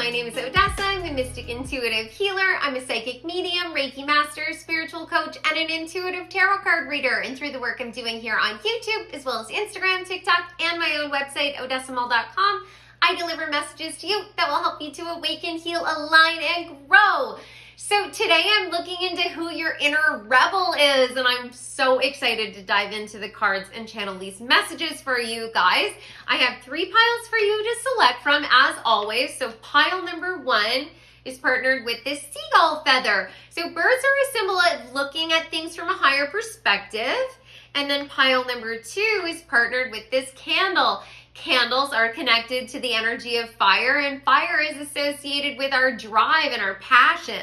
My name is Odessa. I'm a mystic intuitive healer. I'm a psychic medium, Reiki master, spiritual coach, and an intuitive tarot card reader. And through the work I'm doing here on YouTube, as well as Instagram, TikTok, and my own website, odessamal.com, I deliver messages to you that will help you to awaken, heal, align, and grow. So today I'm looking into who your inner rebel is, and I'm so excited to dive into the cards and channel these messages for you guys. I have 3 piles for you to select from, as always. So pile number 1 is partnered with this seagull feather. So birds are a symbol of looking at things from a higher perspective. And then pile number 2 is partnered with this candle. Candles are connected to the energy of fire, and fire is associated with our drive and our passion.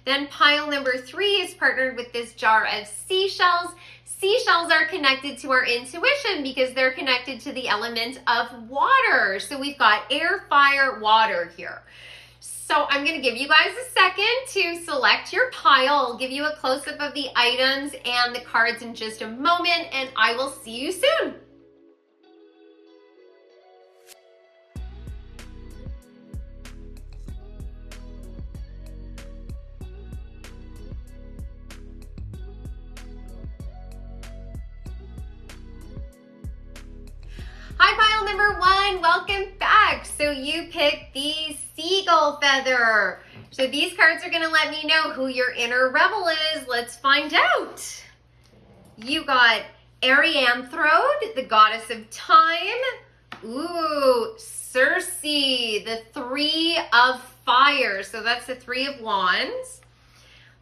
Then pile number 3 is partnered with this jar of seashells. Seashells are connected to our intuition because they're connected to the element of water. So we've got air, fire, water here. So I'm going to give you guys a second to select your pile. I'll give you a close-up of the items and the cards in just a moment, and I will see you soon. Hi, pile number 1, welcome back. So you picked the seagull feather. So these cards are gonna let me know who your inner rebel is. Let's find out. You got Arianthrode, the goddess of time. Ooh, Circe, the 3 of fire. So that's the 3 of wands.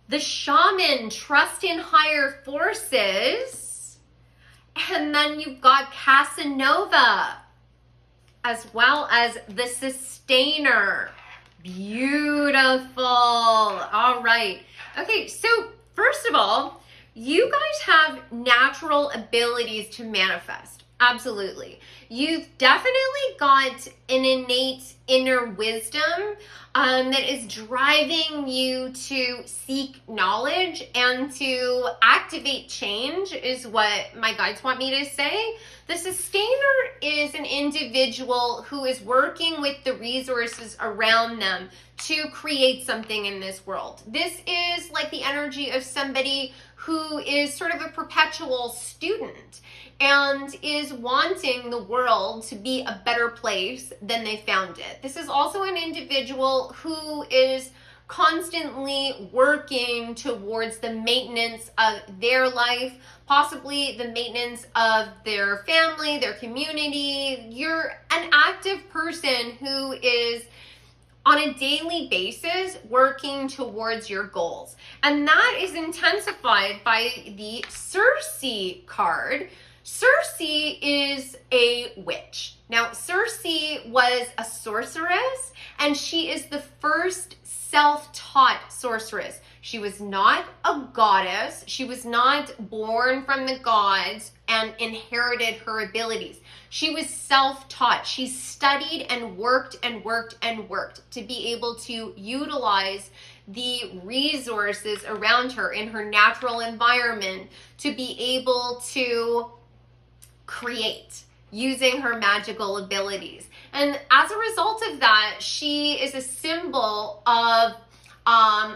The shaman, trust in higher forces. And then you've got Casanova, as well as the sustainer. Beautiful. All right. Okay, so first of all, you guys have natural abilities to manifest. Absolutely. You've definitely got an innate inner wisdom that is driving you to seek knowledge and to activate change, is what my guides want me to say. The sustainer is an individual who is working with the resources around them to create something in this world. This is like the energy of somebody who is sort of a perpetual student and is wanting the world to be a better place than they found it. This is also an individual who is constantly working towards the maintenance of their life, possibly the maintenance of their family, their community. You're an active person who is on a daily basis working towards your goals. And that is intensified by the Circe card. Circe is a witch. Now, Circe was a sorceress, and she is the first self-taught sorceress. She was not a goddess. She was not born from the gods and inherited her abilities. She was self-taught. She studied and worked and worked and worked to be able to utilize the resources around her in her natural environment to be able to create using her magical abilities. And as a result of that, she is a symbol of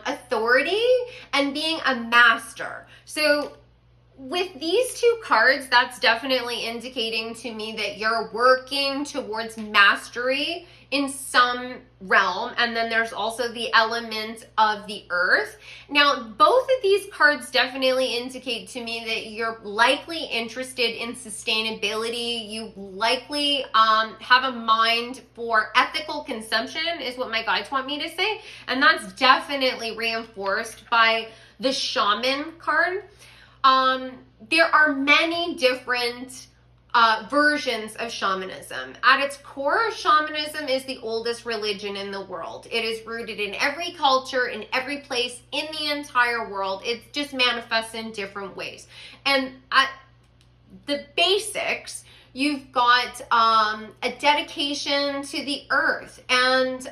authority and being a master. So with these 2 cards, that's definitely indicating to me that you're working towards mastery in some realm. And then there's also the element of the earth. Now, both of these cards definitely indicate to me that you're likely interested in sustainability. You likely have a mind for ethical consumption, is what my guides want me to say. And that's definitely reinforced by the shaman card. There are many different versions of shamanism. At its core, shamanism is the oldest religion in the world. It is rooted in every culture, in every place in the entire world. It just manifests in different ways. And at the basics, you've got a dedication to the earth and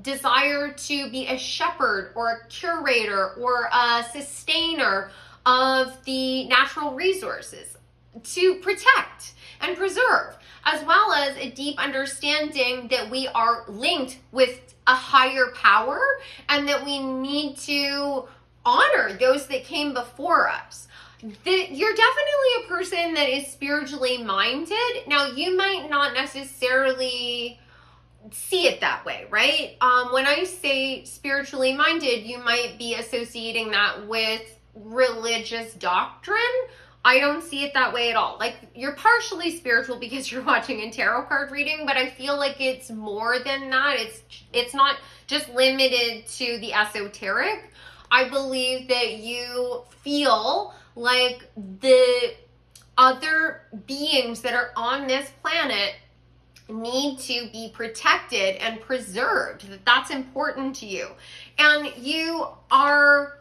desire to be a shepherd or a curator or a sustainer of the natural resources. to protect and preserve, as well as a deep understanding that we are linked with a higher power and that we need to honor those that came before us. You're definitely a person that is spiritually minded. Now, you might not necessarily see it that way, right? When I say spiritually minded, you might be associating that with religious doctrine. I don't see it that way at all. Like, you're partially spiritual because you're watching a tarot card reading, but I feel like it's more than that. It's not just limited to the esoteric. I believe that you feel like the other beings that are on this planet need to be protected and preserved, that's important to you. And you are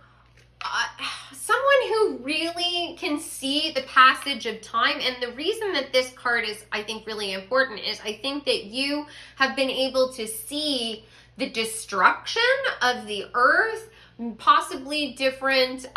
someone who really can see the passage of time. And the reason that this card is, I think, really important is I think that you have been able to see the destruction of the earth, possibly different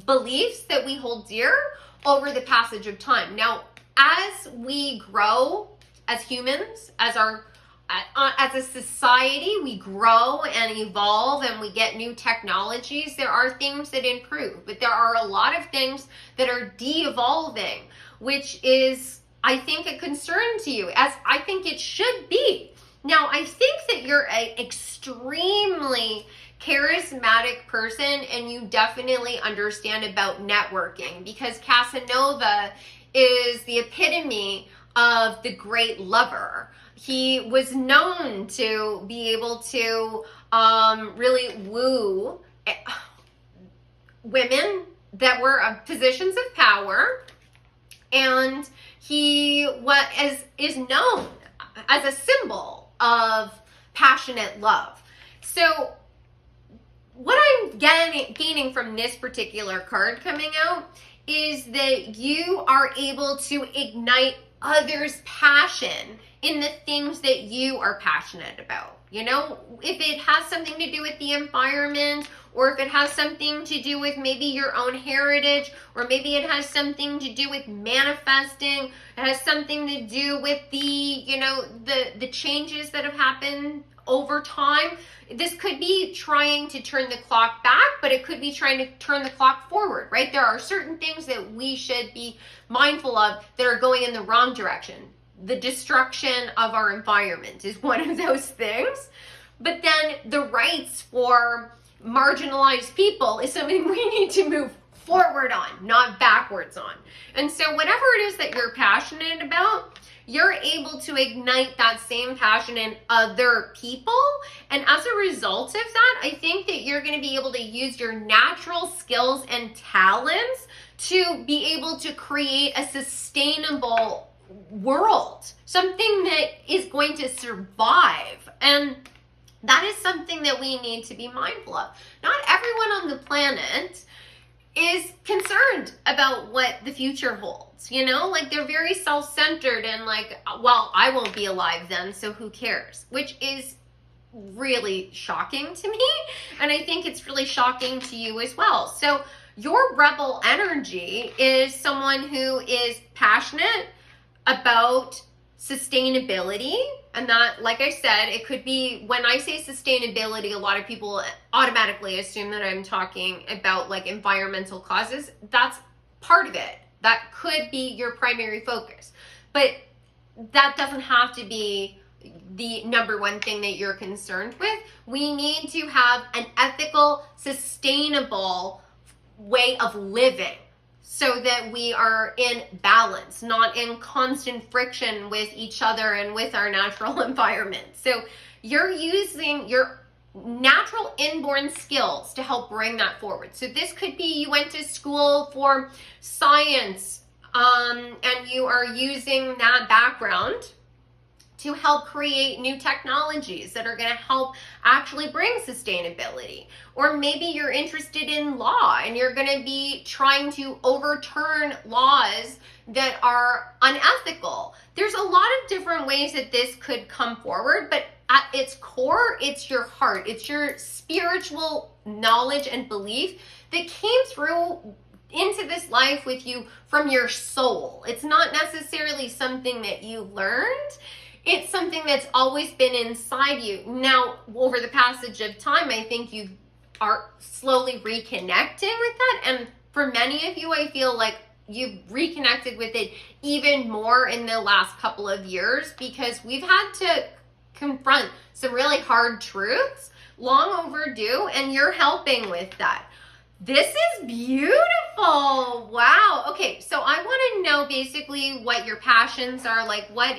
beliefs that we hold dear over the passage of time. Now, as we grow as humans, as a society, we grow and evolve and we get new technologies. There are things that improve, but there are a lot of things that are de-evolving, which is, I think, a concern to you, as I think it should be. Now, I think that you're an extremely charismatic person and you definitely understand about networking, because Casanova is the epitome of the great lover. He was known to be able to really woo women that were of positions of power, and he is known as a symbol of passionate love. So what I'm gaining from this particular card coming out is that you are able to ignite others' passion in the things that you are passionate about. You know, if it has something to do with the environment, or if it has something to do with maybe your own heritage, or maybe it has something to do with manifesting, it has something to do with the changes that have happened over time. This could be trying to turn the clock back, but it could be trying to turn the clock forward, right? There are certain things that we should be mindful of that are going in the wrong direction. The destruction of our environment is one of those things. But then the rights for marginalized people is something we need to move forward on, not backwards on. And so whatever it is that you're passionate about, you're able to ignite that same passion in other people. And as a result of that, I think that you're going to be able to use your natural skills and talents to be able to create a sustainable world, something that is going to survive. And that is something that we need to be mindful of. Not everyone on the planet is concerned about what the future holds, you know? Like, they're very self-centered and like, well, I won't be alive then, so who cares? Which is really shocking to me, and I think it's really shocking to you as well. So your rebel energy is someone who is passionate about sustainability, and that, like I said, it could be, when I say sustainability, a lot of people automatically assume that I'm talking about like environmental causes. That's part of it. That could be your primary focus, but that doesn't have to be the number one thing that you're concerned with. We need to have an ethical, sustainable way of living, so that we are in balance, not in constant friction with each other and with our natural environment. So you're using your natural inborn skills to help bring that forward. So this could be you went to school for science, and you are using that background to help create new technologies that are going to help actually bring sustainability. Or maybe you're interested in law and you're going to be trying to overturn laws that are unethical. There's a lot of different ways that this could come forward, but at its core, it's your heart. It's your spiritual knowledge and belief that came through into this life with you from your soul. It's not necessarily something that you learned. It's something that's always been inside you. Now, over the passage of time, I think you are slowly reconnecting with that. And for many of you, I feel like you've reconnected with it even more in the last couple of years, because we've had to confront some really hard truths, long overdue, and you're helping with that. This is beautiful. Wow. Okay, so I want to know basically what your passions are. Like, what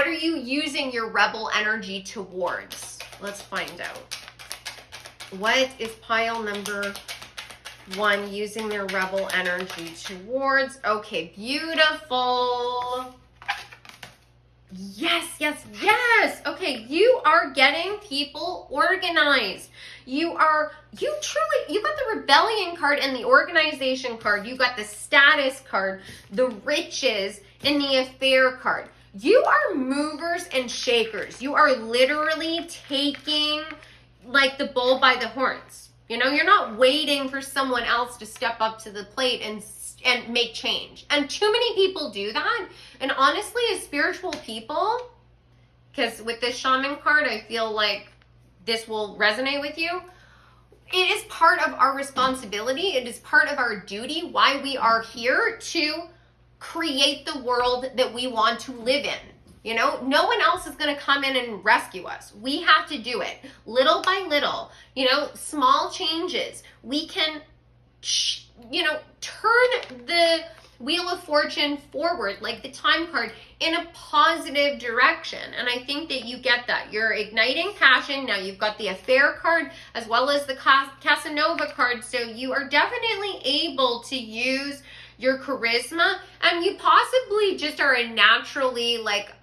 are you using your rebel energy towards? Let's find out. What is pile number 1 using their rebel energy towards? Okay, beautiful. Yes, yes, yes. Okay, you are getting people organized. You got the rebellion card and the organization card. You got the status card, the riches, and the affair card. You are movers and shakers. You are literally taking like the bull by the horns. You know, you're not waiting for someone else to step up to the plate and make change. And too many people do that. And honestly, as spiritual people, because with this shaman card, I feel like this will resonate with you. It is part of our responsibility. It is part of our duty, why we are here, to create the world that we want to live in. You know, no one else is going to come in and rescue us. We have to do it little by little, you know, small changes. We can, you know, turn the wheel of fortune forward, like the time card, in a positive direction. And I think that you get that. You're igniting passion. Now you've got the affair card as well as the Casanova card. So you are definitely able to use your charisma, and you possibly just are a naturally like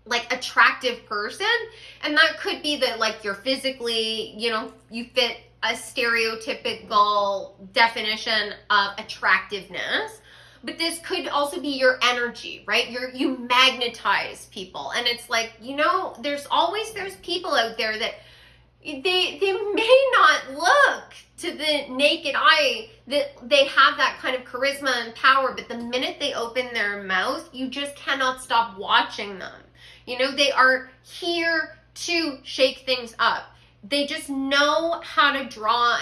attractive person. And that could be that like you're physically, you know, you fit a stereotypical definition of attractiveness. But this could also be your energy, right? You magnetize people. And it's like, you know, there's people out there that they may not look to the naked eye that they have that kind of charisma and power, but the minute they open their mouth, you just cannot stop watching them. You know, they are here to shake things up. They just know how to draw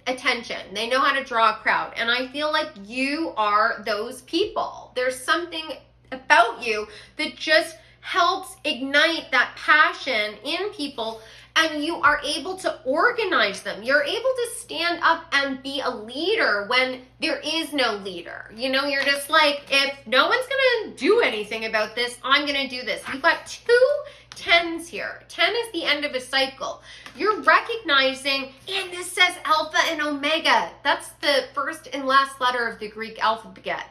attention. They know how to draw a crowd. And I feel like you are those people. There's something about you that just helps ignite that passion in people, and you are able to organize them. You're able to stand up and be a leader when there is no leader. You know, you're just like, if no one's going to do anything about this, I'm going to do this. You've got 2 10s here. 10 is the end of a cycle. You're recognizing, and this says Alpha and Omega. That's the first and last letter of the Greek alphabet.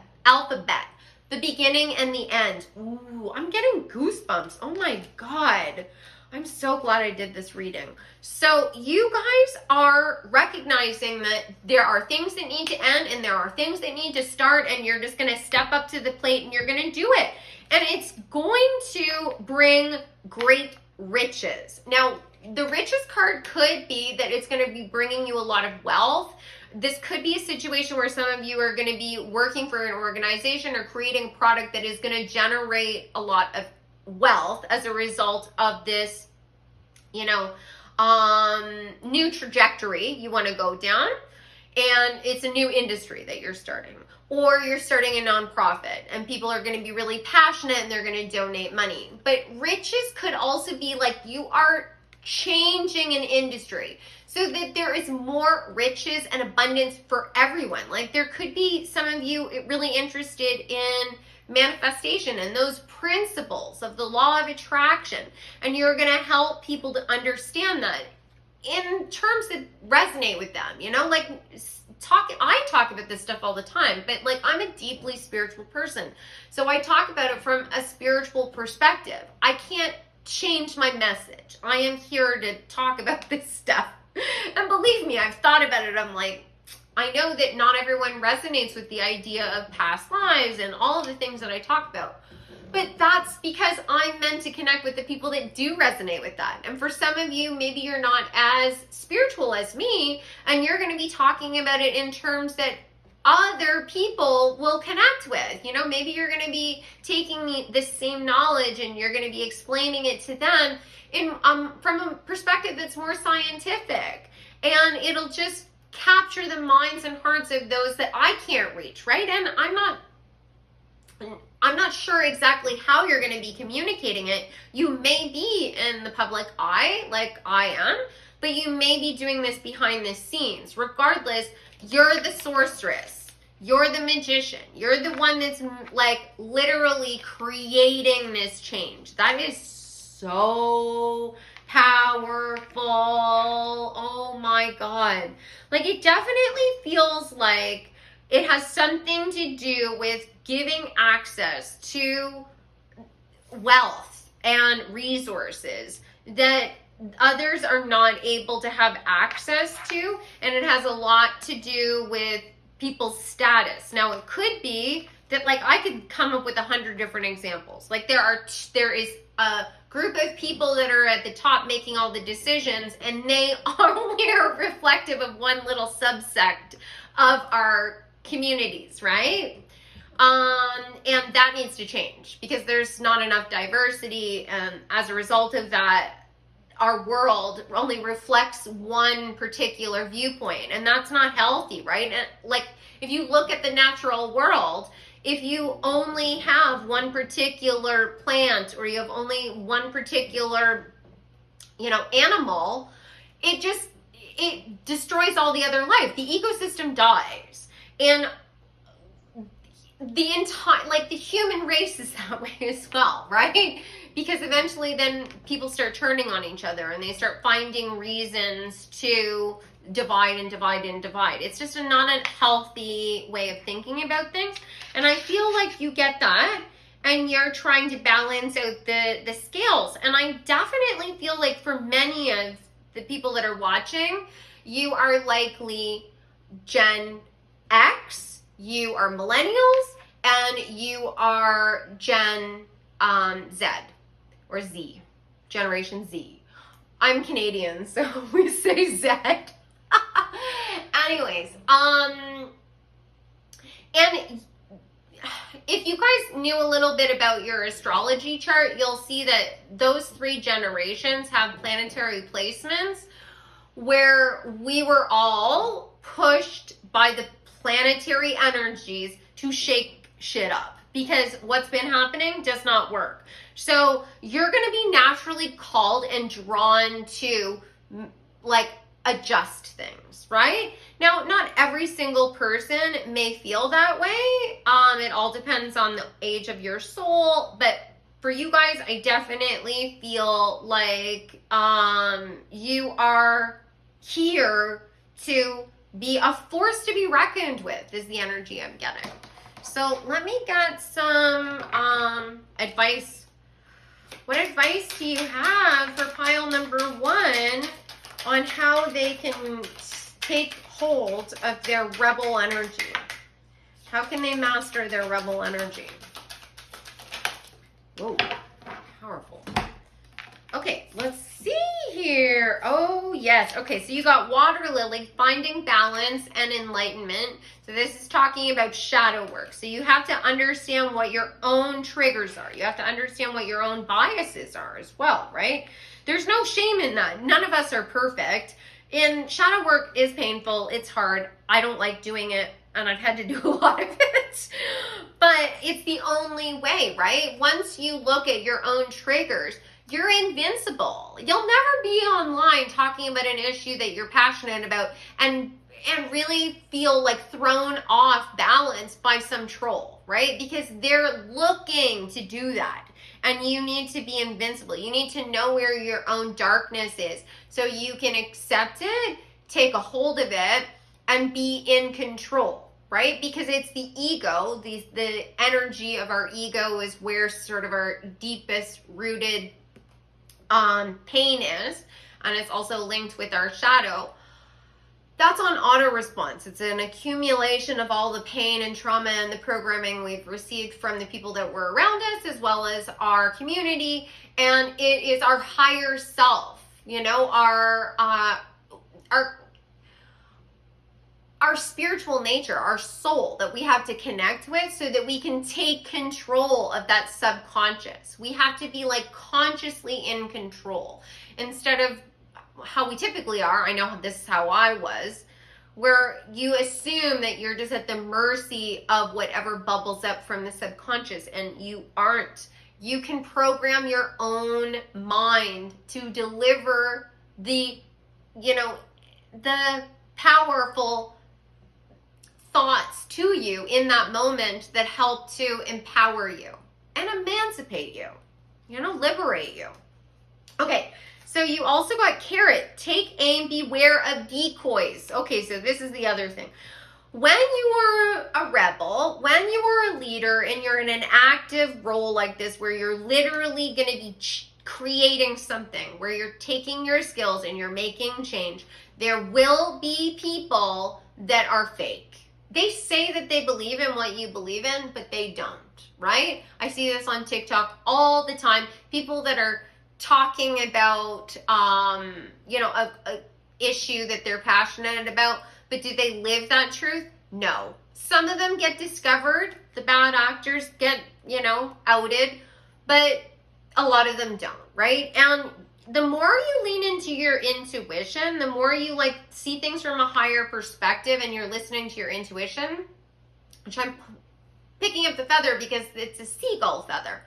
The beginning and the end. Ooh, I'm getting goosebumps. Oh my God. I'm so glad I did this reading. So you guys are recognizing that there are things that need to end and there are things that need to start, and you're just going to step up to the plate and you're going to do it. And it's going to bring great riches. Now, the riches card could be that it's going to be bringing you a lot of wealth. This could be a situation where some of you are going to be working for an organization or creating a product that is going to generate a lot of wealth as a result of this, you know, new trajectory you want to go down. And it's a new industry that you're starting. Or you're starting a nonprofit and people are going to be really passionate and they're going to donate money. But riches could also be like you are changing an industry so that there is more riches and abundance for everyone. Like there could be some of you really interested in manifestation and those principles of the law of attraction. And you're going to help people to understand that in terms that resonate with them, you know, like I talk about this stuff all the time, but like I'm a deeply spiritual person. So I talk about it from a spiritual perspective. I can't change my message. I am here to talk about this stuff. And believe me, I've thought about it. I'm like, I know that not everyone resonates with the idea of past lives and all of the things that I talk about. But that's because I'm meant to connect with the people that do resonate with that. And for some of you, maybe you're not as spiritual as me, and you're going to be talking about it in terms that other people will connect with. You know, maybe you're going to be taking this same knowledge and you're going to be explaining it to them in from a perspective that's more scientific, and it'll just capture the minds and hearts of those that I can't reach, right? And I'm not sure exactly how you're going to be communicating it. You may be in the public eye like I am, but you may be doing this behind the scenes. Regardless, you're the sorceress. You're the magician. You're the one that's like literally creating this change. That is so powerful. Oh my God. Like, it definitely feels like it has something to do with giving access to wealth and resources that others are not able to have access to, and it has a lot to do with people's status. Now, it could be that, like, I could come up with 100 different examples. Like, there is a group of people that are at the top making all the decisions, and they only are reflective of one little subsect of our communities, right? And that needs to change because there's not enough diversity, and as a result of that, our world only reflects one particular viewpoint, and that's not healthy, right? And like, if you look at the natural world, if you only have one particular plant, or you have only one particular, animal, it destroys all the other life. The ecosystem dies. And the human race is that way as well, right? Because eventually then people start turning on each other and they start finding reasons to divide and divide and divide. It's just not a healthy way of thinking about things. And I feel like you get that and you're trying to balance out the scales. And I definitely feel like for many of the people that are watching, you are likely Gen X, you are millennials, and you are Gen Z or Z, Generation Z. I'm Canadian, so we say Z. Anyways, and if you guys knew a little bit about your astrology chart, you'll see that those 3 generations have planetary placements where we were all pushed by the planetary energies to shake shit up because what's been happening does not work. So you're going to be naturally called and drawn to adjust things, right? Now, not every single person may feel that way. It all depends on the age of your soul, but for you guys, I definitely feel like you are here to be a force to be reckoned with is the energy I'm getting. So let me get some advice. What advice do you have for pile number 1 on how they can take hold of their rebel energy? How can they master their rebel energy? Whoa, powerful. Okay, let's see here. Oh, yes. Okay, so you got water lily, finding balance and enlightenment. So this is talking about shadow work. So you have to understand what your own triggers are. You have to understand what your own biases are as well, right? There's no shame in that. None of us are perfect. And shadow work is painful. It's hard. I don't like doing it, and I've had to do a lot of it. But it's the only way, right? Once you look at your own triggers, you're invincible. You'll never be online talking about an issue that you're passionate about and really feel like thrown off balance by some troll, right? Because they're looking to do that. And you need to be invincible. You need to know where your own darkness is so you can accept it, take a hold of it, and be in control, right? Because it's the ego, the energy of our ego is where sort of our deepest rooted pain is. And it's also linked with our shadow. that's on auto response. It's an accumulation of all the pain and trauma and the programming we've received from the people that were around us, as well as our community. And it is our higher self, you know, our spiritual nature, our soul that we have to connect with so that we can take control of that subconscious. We have to be like consciously in control instead of how we typically are. I know this is how I was, where you assume that you're just at the mercy of whatever bubbles up from the subconscious, and you aren't. You can program your own mind to deliver the, you know, the powerful thoughts to you in that moment that help to empower you and emancipate you, you know, liberate you. Okay, so you also got carrot. Take aim, beware of decoys. Okay, so this is the other thing. When you are a rebel, when you are a leader and you're in an active role like this where you're literally going to be creating something, where you're taking your skills and you're making change, there will be people that are fake. They say that they believe in what you believe in, but they don't, right? I see this on TikTok all the time. People that are talking about, you know, a issue that they're passionate about, but do they live that truth? No. Some of them get discovered. The bad actors get, you know, outed, but a lot of them don't, right? And the more you lean into your intuition, the more you like see things from a higher perspective and you're listening to your intuition, which I'm picking up the feather because it's a seagull feather.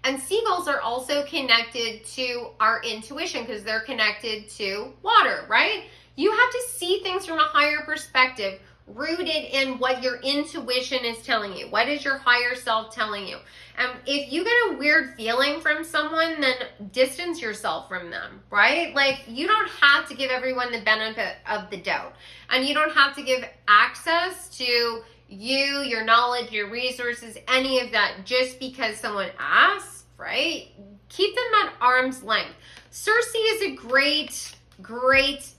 And seagulls are also connected to our intuition because they're connected to water, right? You have to see things from a higher perspective, rooted in what your intuition is telling you. What is your higher self telling you? And if you get a weird feeling from someone, then distance yourself from them, right? Like, you don't have to give everyone the benefit of the doubt. And you don't have to give access to you, your knowledge, your resources, any of that just because someone asks, right? Keep them at arm's length. Circe is a great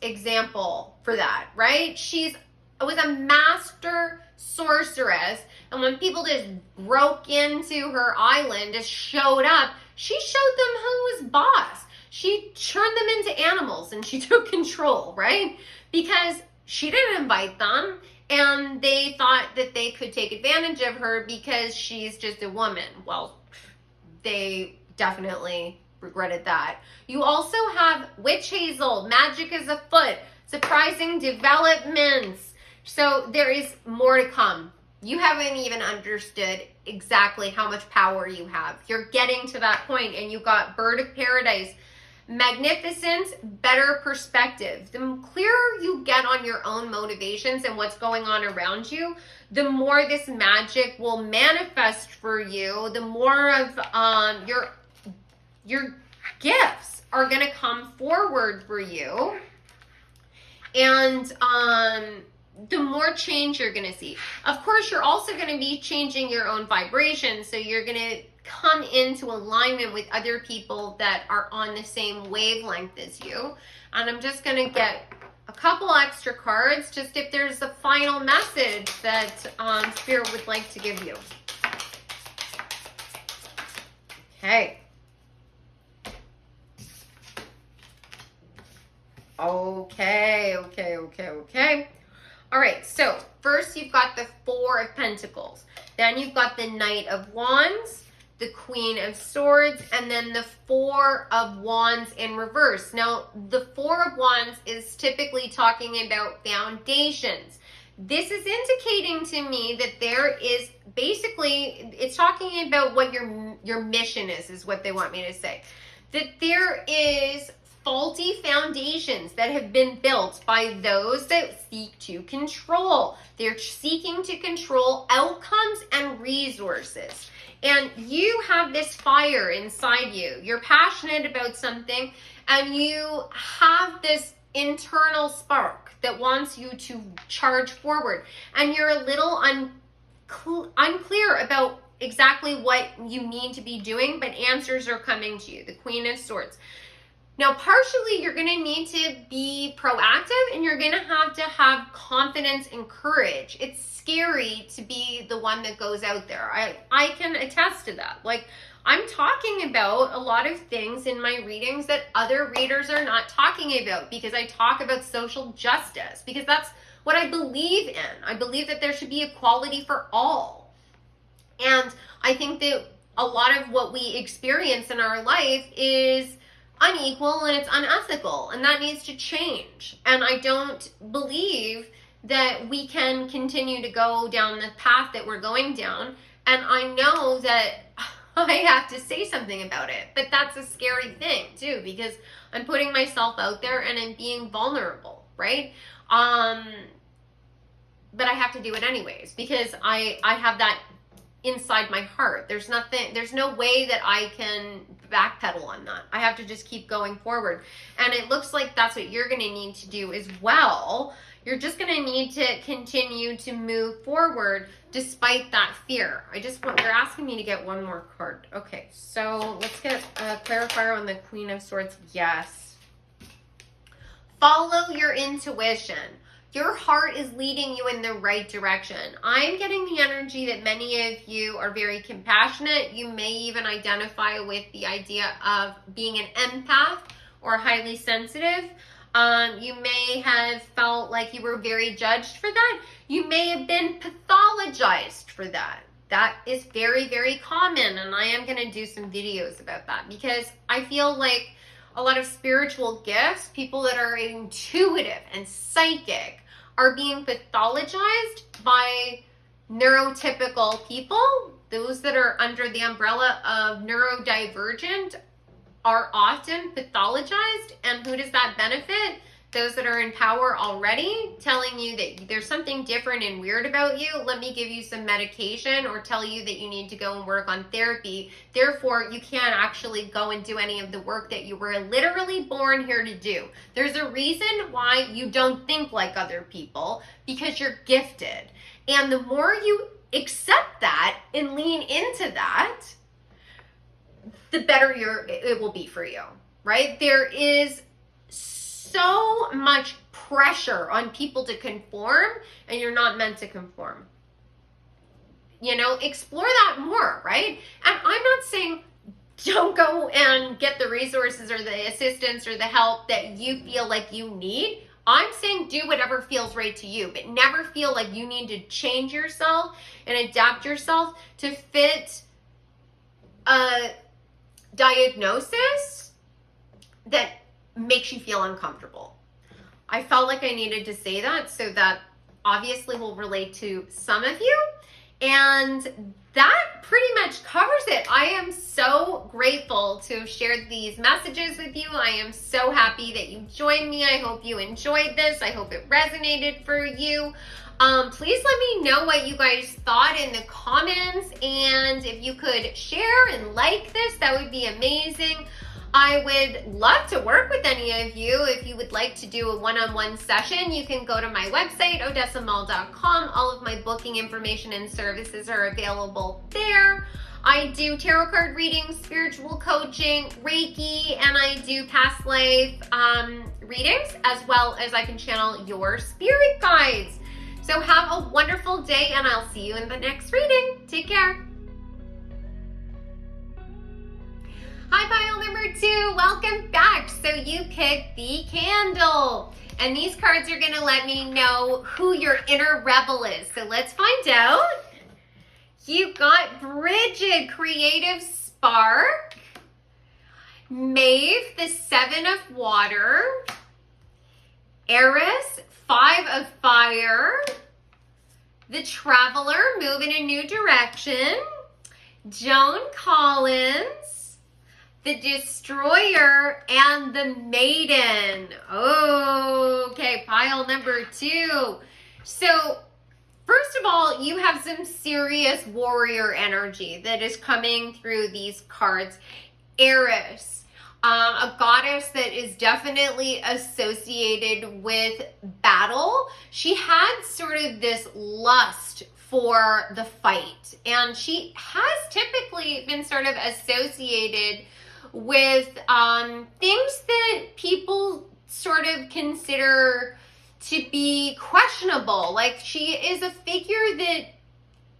example for that, right? She was a master sorceress, and when people just broke into her island, just showed up, she showed them who was boss. She turned them into animals and she took control, right? Because she didn't invite them, and they thought that they could take advantage of her because she's just a woman. Well, they definitely regretted that. You also have witch hazel, magic is afoot, surprising developments. So there is more to come. You haven't even understood exactly how much power you have. You're getting to that point, and you got bird of paradise, magnificence, better perspective. The clearer you get on your own motivations and what's going on around you, the more this magic will manifest for you, the more of your gifts are going to come forward for you. And the more change you're going to see. Of course, you're also going to be changing your own vibration. So you're going to come into alignment with other people that are on the same wavelength as you. And I'm just going to get a couple extra cards, just if there's a final message that Spirit would like to give you. Okay. Okay. All right, so first you've got the Four of Pentacles. Then you've got the Knight of Wands, the Queen of Swords, and then the Four of Wands in reverse. Now, the Four of Wands is typically talking about foundations. This is indicating to me that there is basically, it's talking about what your mission is what they want me to say. That there is faulty foundations that have been built by those that seek to control. They're seeking to control outcomes and resources. And you have this fire inside you. You're passionate about something, and you have this internal spark that wants you to charge forward. And you're a little unclear about exactly what you need to be doing, but answers are coming to you. The Queen of Swords. Now, partially, you're going to need to be proactive and you're going to have confidence and courage. It's scary to be the one that goes out there. I can attest to that. Like, I'm talking about a lot of things in my readings that other readers are not talking about, because I talk about social justice, because that's what I believe in. I believe that there should be equality for all. And I think that a lot of what we experience in our life is unequal and it's unethical, and that needs to change. And I don't believe that we can continue to go down the path that we're going down. And I know that I have to say something about it, but that's a scary thing too, because I'm putting myself out there and I'm being vulnerable, right? But I have to do it anyways, because I have that inside my heart. There's no way that I can backpedal on that. I have to just keep going forward. And it looks like that's what you're going to need to do as well. You're just going to need to continue to move forward despite that fear. You're asking me to get one more card. Okay, so let's get a clarifier on the Queen of Swords. Yes. Follow your intuition. Your heart is leading you in the right direction. I'm getting the energy that many of you are very compassionate. You may even identify with the idea of being an empath or highly sensitive. You may have felt like you were very judged for that. You may have been pathologized for that. That is very, very common, and I am going to do some videos about that, because I feel like a lot of spiritual gifts, people that are intuitive and psychic, are being pathologized by neurotypical people. Those that are under the umbrella of neurodivergent are often pathologized. And who does that benefit? Those that are in power already, telling you that there's something different and weird about you. Let me give you some medication, or tell you that you need to go and work on therapy. Therefore, you can't actually go and do any of the work that you were literally born here to do. There's a reason why you don't think like other people, because you're gifted. And the more you accept that and lean into that, the better it will be for you, right? There is so much pressure on people to conform, and you're not meant to conform. Explore that more, right? And I'm not saying don't go and get the resources or the assistance or the help that you feel like you need. I'm saying do whatever feels right to you, but never feel like you need to change yourself and adapt yourself to fit a diagnosis that makes you feel uncomfortable. I felt like I needed to say that, so that obviously will relate to some of you. And that pretty much covers it. I am so grateful to have shared these messages with you. I am so happy that you joined me. I hope you enjoyed this. I hope it resonated for you. Please let me know what you guys thought in the comments, and if you could share and like this, that would be amazing. I would love to work with any of you. If you would like to do a one-on-one session, you can go to my website, odessamall.com. All of my booking information and services are available there. I do tarot card readings, spiritual coaching, Reiki, and I do past life readings, as well as I can channel your spirit guides. So have a wonderful day, and I'll see you in the next reading. Take care. Hi, pile number 2. Welcome back. So you picked the candle, and these cards are going to let me know who your inner rebel is. So let's find out. You got Bridget, creative spark. Maeve, the 7 of water. Eris, 5 of fire. The traveler, move in a new direction. Joan Collins, the destroyer, and the maiden. Okay, pile number 2. So first of all, you have some serious warrior energy that is coming through these cards. Eris, a goddess that is definitely associated with battle. She had sort of this lust for the fight, and she has typically been sort of associated with things that people sort of consider to be questionable. Like, she is a figure that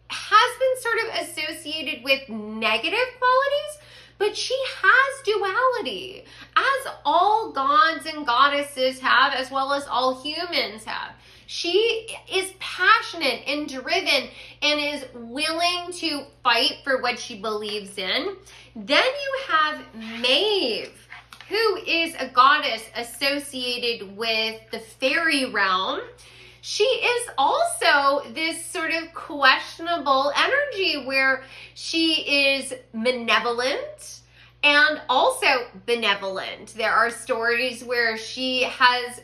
has been sort of associated with negative qualities, but she has duality, as all gods and goddesses have, as well as all humans have. She is passionate and driven and is willing to fight for what she believes in. Then you have Maeve, who is a goddess associated with the fairy realm. She is also this sort of questionable energy where she is malevolent and also benevolent. There are stories where she has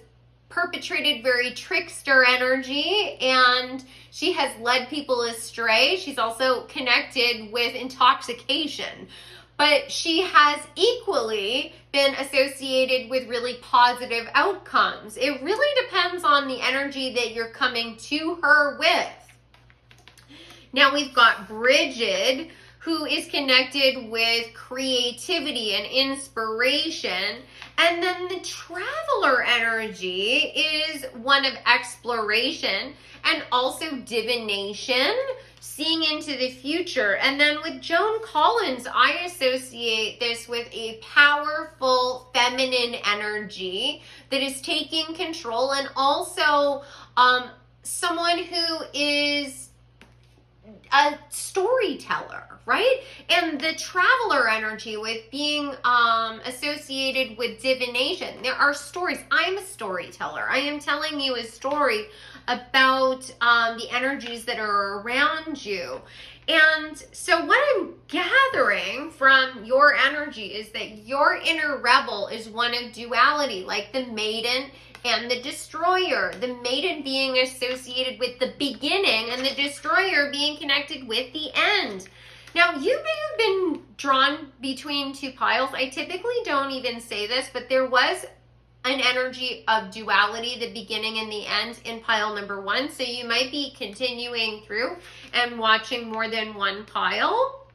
perpetrated very trickster energy and she has led people astray. She's also connected with intoxication. But she has equally been associated with really positive outcomes. It really depends on the energy that you're coming to her with. Now we've got Bridget, who is connected with creativity and inspiration. And then the Traveler energy is one of exploration and also divination, seeing into the future. And then with Joan Collins, I associate this with a powerful feminine energy that is taking control, and also someone who is a storyteller, right? And the Traveler energy with being associated with divination. There are stories. I'm a storyteller. I am telling you a story about the energies that are around you. And so what I'm gathering from your energy is that your inner rebel is one of duality, like the maiden and the destroyer. The maiden being associated with the beginning and the destroyer being connected with the end. Now, you may have been drawn between two piles. I typically don't even say this, but there was an energy of duality, the beginning and the end, in pile number 1. So you might be continuing through and watching more than one pile.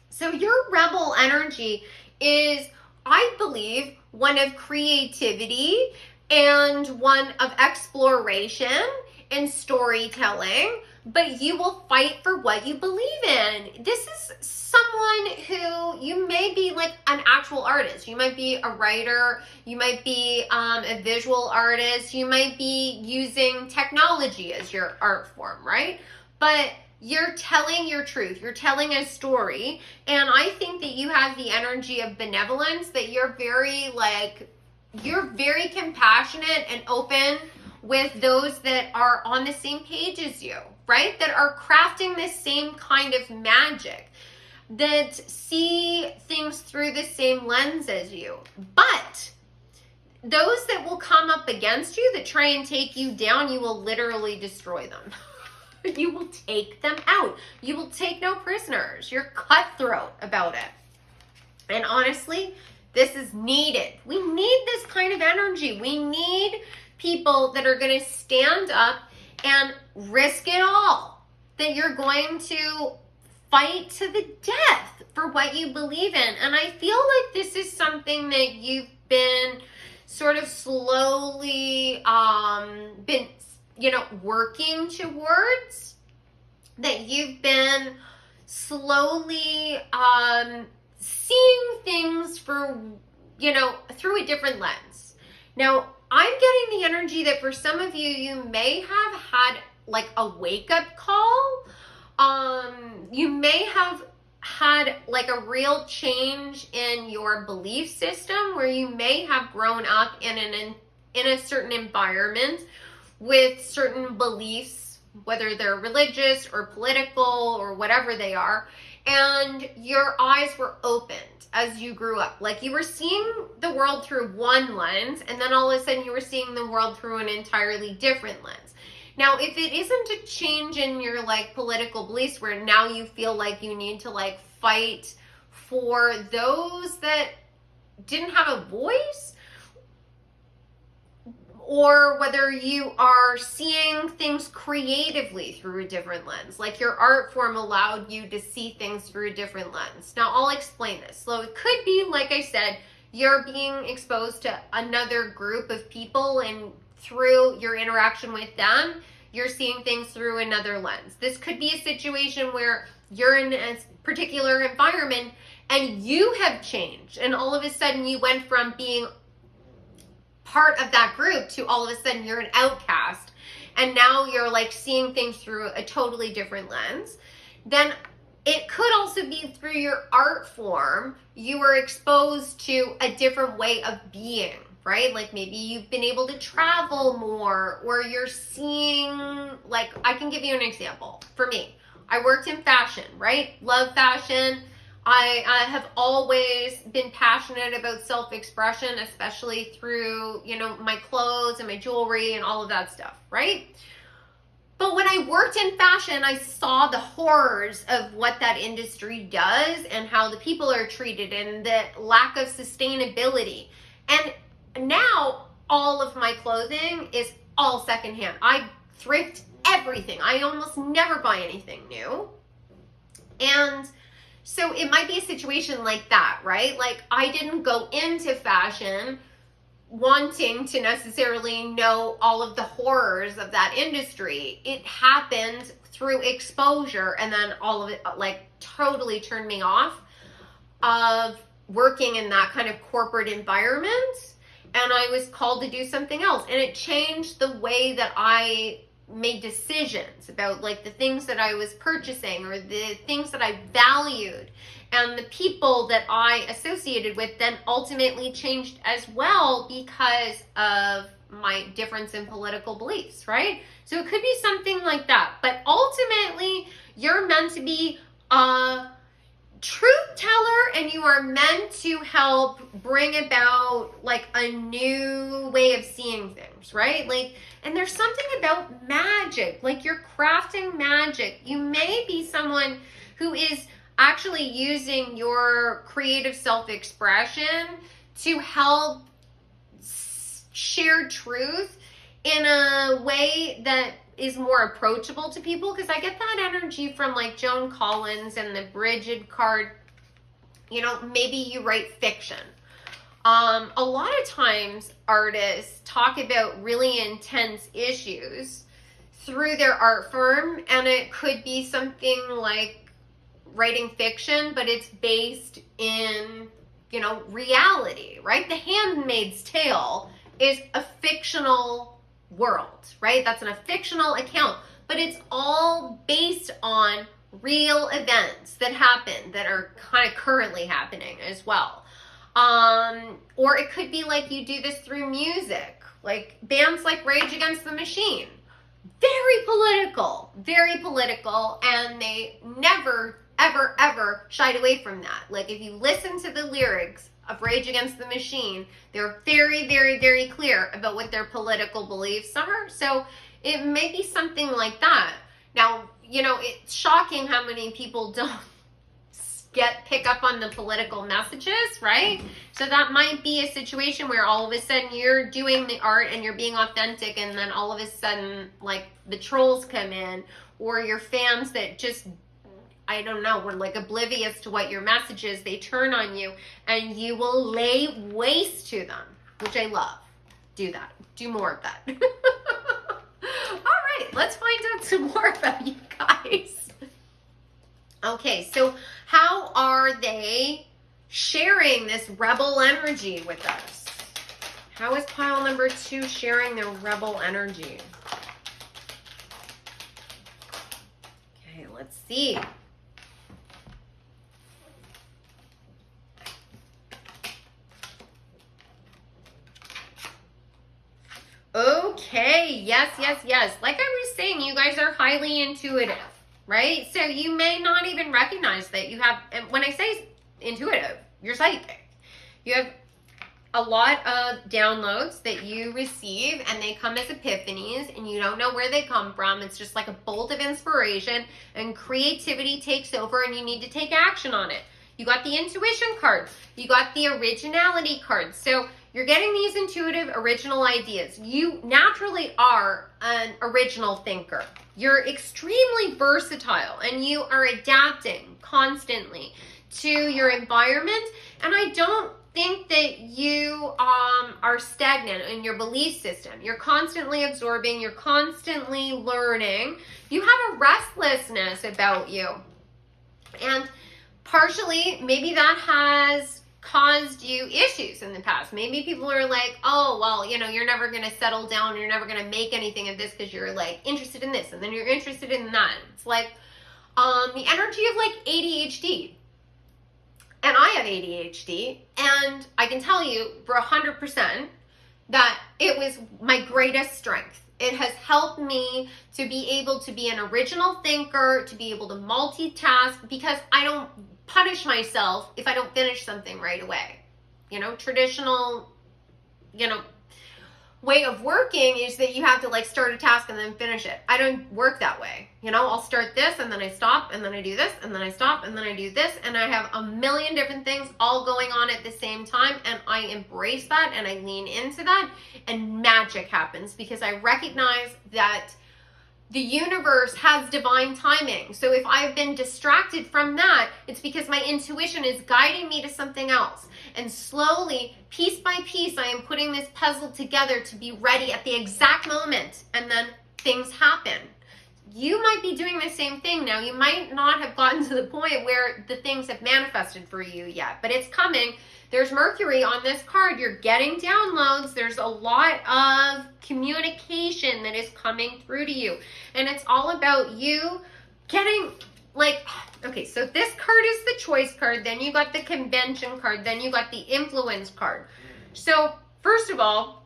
So your rebel energy is, I believe, one of creativity and one of exploration and storytelling, but you will fight for what you believe in. This is someone who, you may be like an actual artist. You might be a writer. You might be a visual artist. You might be using technology as your art form, right? But you're telling your truth. You're telling a story. And I think that you have the energy of benevolence, that you're very compassionate and open with those that are on the same page as you, right? That are crafting the same kind of magic, that see things through the same lens as you. But those that will come up against you, that try and take you down, you will literally destroy them. You will take them out. You will take no prisoners. You're cutthroat about it. And honestly, this is needed. We need this kind of energy. We need people that are going to stand up and risk it all. That you're going to fight to the death for what you believe in. And I feel like this is something that you've been sort of slowly working towards. That you've been slowly seeing things through a different lens. Now, I'm getting the energy that for some of you, you may have had like a wake-up call. You may have had like a real change in your belief system, where you may have grown up in a certain environment with certain beliefs, whether they're religious or political or whatever they are, and your eyes were opened as you grew up. Like, you were seeing the world through one lens, and then all of a sudden you were seeing the world through an entirely different lens. Now, if it isn't a change in your political beliefs, where now you feel like you need to fight for those that didn't have a voice, or whether you are seeing things creatively through a different lens. Like your art form allowed you to see things through a different lens. Now I'll explain this. So it could be, like I said, you're being exposed to another group of people, and through your interaction with them, you're seeing things through another lens. This could be a situation where you're in a particular environment and you have changed, and all of a sudden you went from being part of that group to all of a sudden you're an outcast, and now you're like seeing things through a totally different lens. Then it could also be through your art form, you were exposed to a different way of being, right? Like maybe you've been able to travel more, or you're seeing, like, I can give you an example. For me, I worked in fashion, right? Love fashion. I have always been passionate about self-expression, especially through, you know, my clothes and my jewelry and all of that stuff, right? But when I worked in fashion, I saw the horrors of what that industry does and how the people are treated and the lack of sustainability. And now all of my clothing is all secondhand. I thrift everything. I almost never buy anything new. And so it might be a situation like that, right? Like I didn't go into fashion wanting to necessarily know all of the horrors of that industry. It happened through exposure, and then all of it like totally turned me off of working in that kind of corporate environment, and I was called to do something else, and it changed the way that I made decisions about like the things that I was purchasing or the things that I valued, and the people that I associated with then ultimately changed as well because of my difference in political beliefs, right? So it could be something like that, but ultimately you're meant to be a truth teller, and you are meant to help bring about like a new way of seeing things, right? Like, and there's something about magic, like you're crafting magic. You may be someone who is actually using your creative self-expression to help share truth in a way that is more approachable to people, because I get that energy from like Joan Collins and the Bridget card. You know, maybe you write fiction. A lot of times artists talk about really intense issues through their art form, and it could be something like writing fiction, but it's based in, you know, reality, right? The Handmaid's Tale is a fictional world, right? That's a fictional account, but it's all based on real events that happen, that are kind of currently happening as well. Or it could be like you do this through music, like bands like Rage Against the Machine. Very political, and they never, ever, ever shied away from that. Like if you listen to the lyrics of Rage Against the Machine, they're very, very, very clear about what their political beliefs are. So it may be something like that. Now, you know, it's shocking how many people don't pick up on the political messages, right? So that might be a situation where all of a sudden you're doing the art and you're being authentic, and then all of a sudden like the trolls come in, or your fans that just, I don't know, were like oblivious to what your message is, they turn on you and you will lay waste to them, which I love. Do that. Do more of that. All right, let's find out some more about you guys. Okay, so how are they sharing this rebel energy with us? How is pile number 2 sharing their rebel energy? Okay, let's see. Okay, yes. Like I was saying, you guys are highly intuitive, right? So you may not even recognize that you have, and when I say intuitive, you're psychic. You have a lot of downloads that you receive, and they come as epiphanies, and you don't know where they come from. It's just like a bolt of inspiration, and creativity takes over, and you need to take action on it. You got the intuition card. You got the originality card. So you're getting these intuitive, original ideas. You naturally are an original thinker. You're extremely versatile and you are adapting constantly to your environment. And I don't think that you are stagnant in your belief system. You're constantly absorbing, you're constantly learning. You have a restlessness about you. And partially, maybe that has caused you issues in the past. Maybe people are like, oh, well, you know, you're never going to settle down. You're never going to make anything of this because you're like interested in this and then you're interested in that. It's like the energy of like ADHD. And I have ADHD, and I can tell you for 100% that it was my greatest strength. It has helped me to be able to be an original thinker, to be able to multitask, because I don't punish myself if I don't finish something right away. You know, traditional, you know, way of working is that you have to like start a task and then finish it. I don't work that way. You know, I'll start this and then I stop and then I do this and then I stop and then I do this, and I have a million different things all going on at the same time, and I embrace that and I lean into that, and magic happens because I recognize that the universe has divine timing. So if I've been distracted from that, it's because my intuition is guiding me to something else. And slowly, piece by piece, I am putting this puzzle together to be ready at the exact moment. And then things happen. You might be doing the same thing now. You might not have gotten to the point where the things have manifested for you yet, but it's coming. There's Mercury on this card. You're getting downloads. There's a lot of communication that is coming through to you. And it's all about you getting like, okay, so this card is the choice card. Then you got the convention card. Then you got the influence card. So first of all,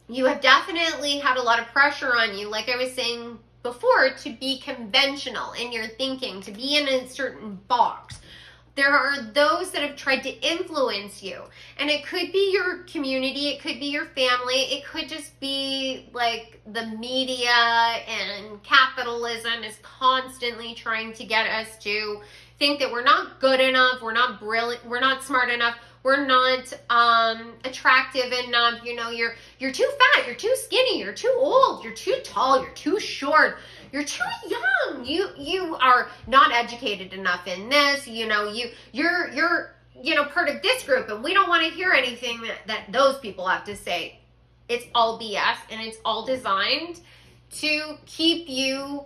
you have definitely had a lot of pressure on you, like I was saying before, to be conventional in your thinking, to be in a certain box. There are those that have tried to influence you, and it could be your community, it could be your family, it could just be like the media, and capitalism is constantly trying to get us to think that we're not good enough, we're not brilliant, we're not smart enough, we're not attractive enough. You know, you're too fat, you're too skinny, you're too old, you're too tall, you're too short, you're too young, you are not educated enough in this, you know, you're you know, part of this group, and we don't want to hear anything that those people have to say. It's all BS, and it's all designed to keep you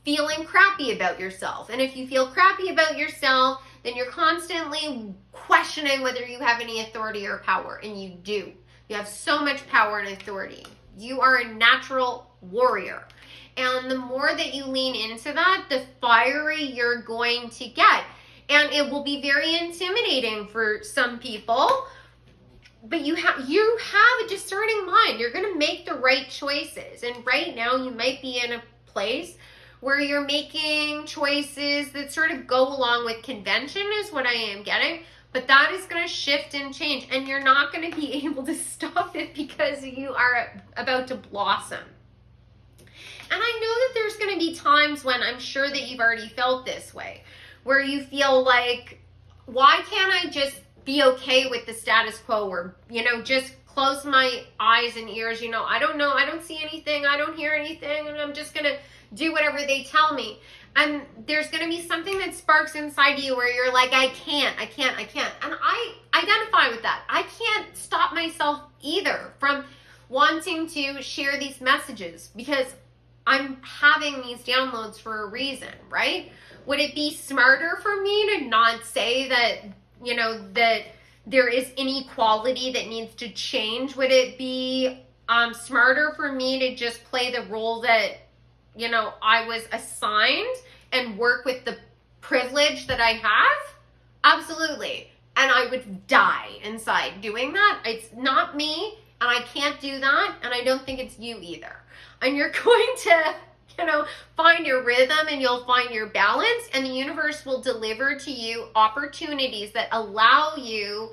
feeling crappy about yourself. And if you feel crappy about yourself, then you're constantly questioning whether you have any authority or power. And you do. You have so much power and authority. You are a natural warrior. And the more that you lean into that, the fiery you're going to get. And it will be very intimidating for some people. But you have a discerning mind. You're going to make the right choices. And right now you might be in a place where you're making choices that sort of go along with convention is what I am getting. But that is going to shift and change, and you're not going to be able to stop it because you are about to blossom. And I know that there's going to be times when, I'm sure that you've already felt this way, where you feel like, why can't I just be okay with the status quo, or, you know, just close my eyes and ears, you know, I don't know, I don't see anything, I don't hear anything, and I'm just going to do whatever they tell me. And there's going to be something that sparks inside you where you're like, I can't. And I identify with that. I can't stop myself either from wanting to share these messages because I'm having these downloads for a reason, right? Would it be smarter for me to not say that, you know, that there is inequality that needs to change? Would it be smarter for me to just play the role that, you know, I was assigned and work with the privilege that I have? Absolutely. And I would die inside doing that. It's not me, and I can't do that, and I don't think it's you either. And you're going to, you know, find your rhythm, and you'll find your balance, and the universe will deliver to you opportunities that allow you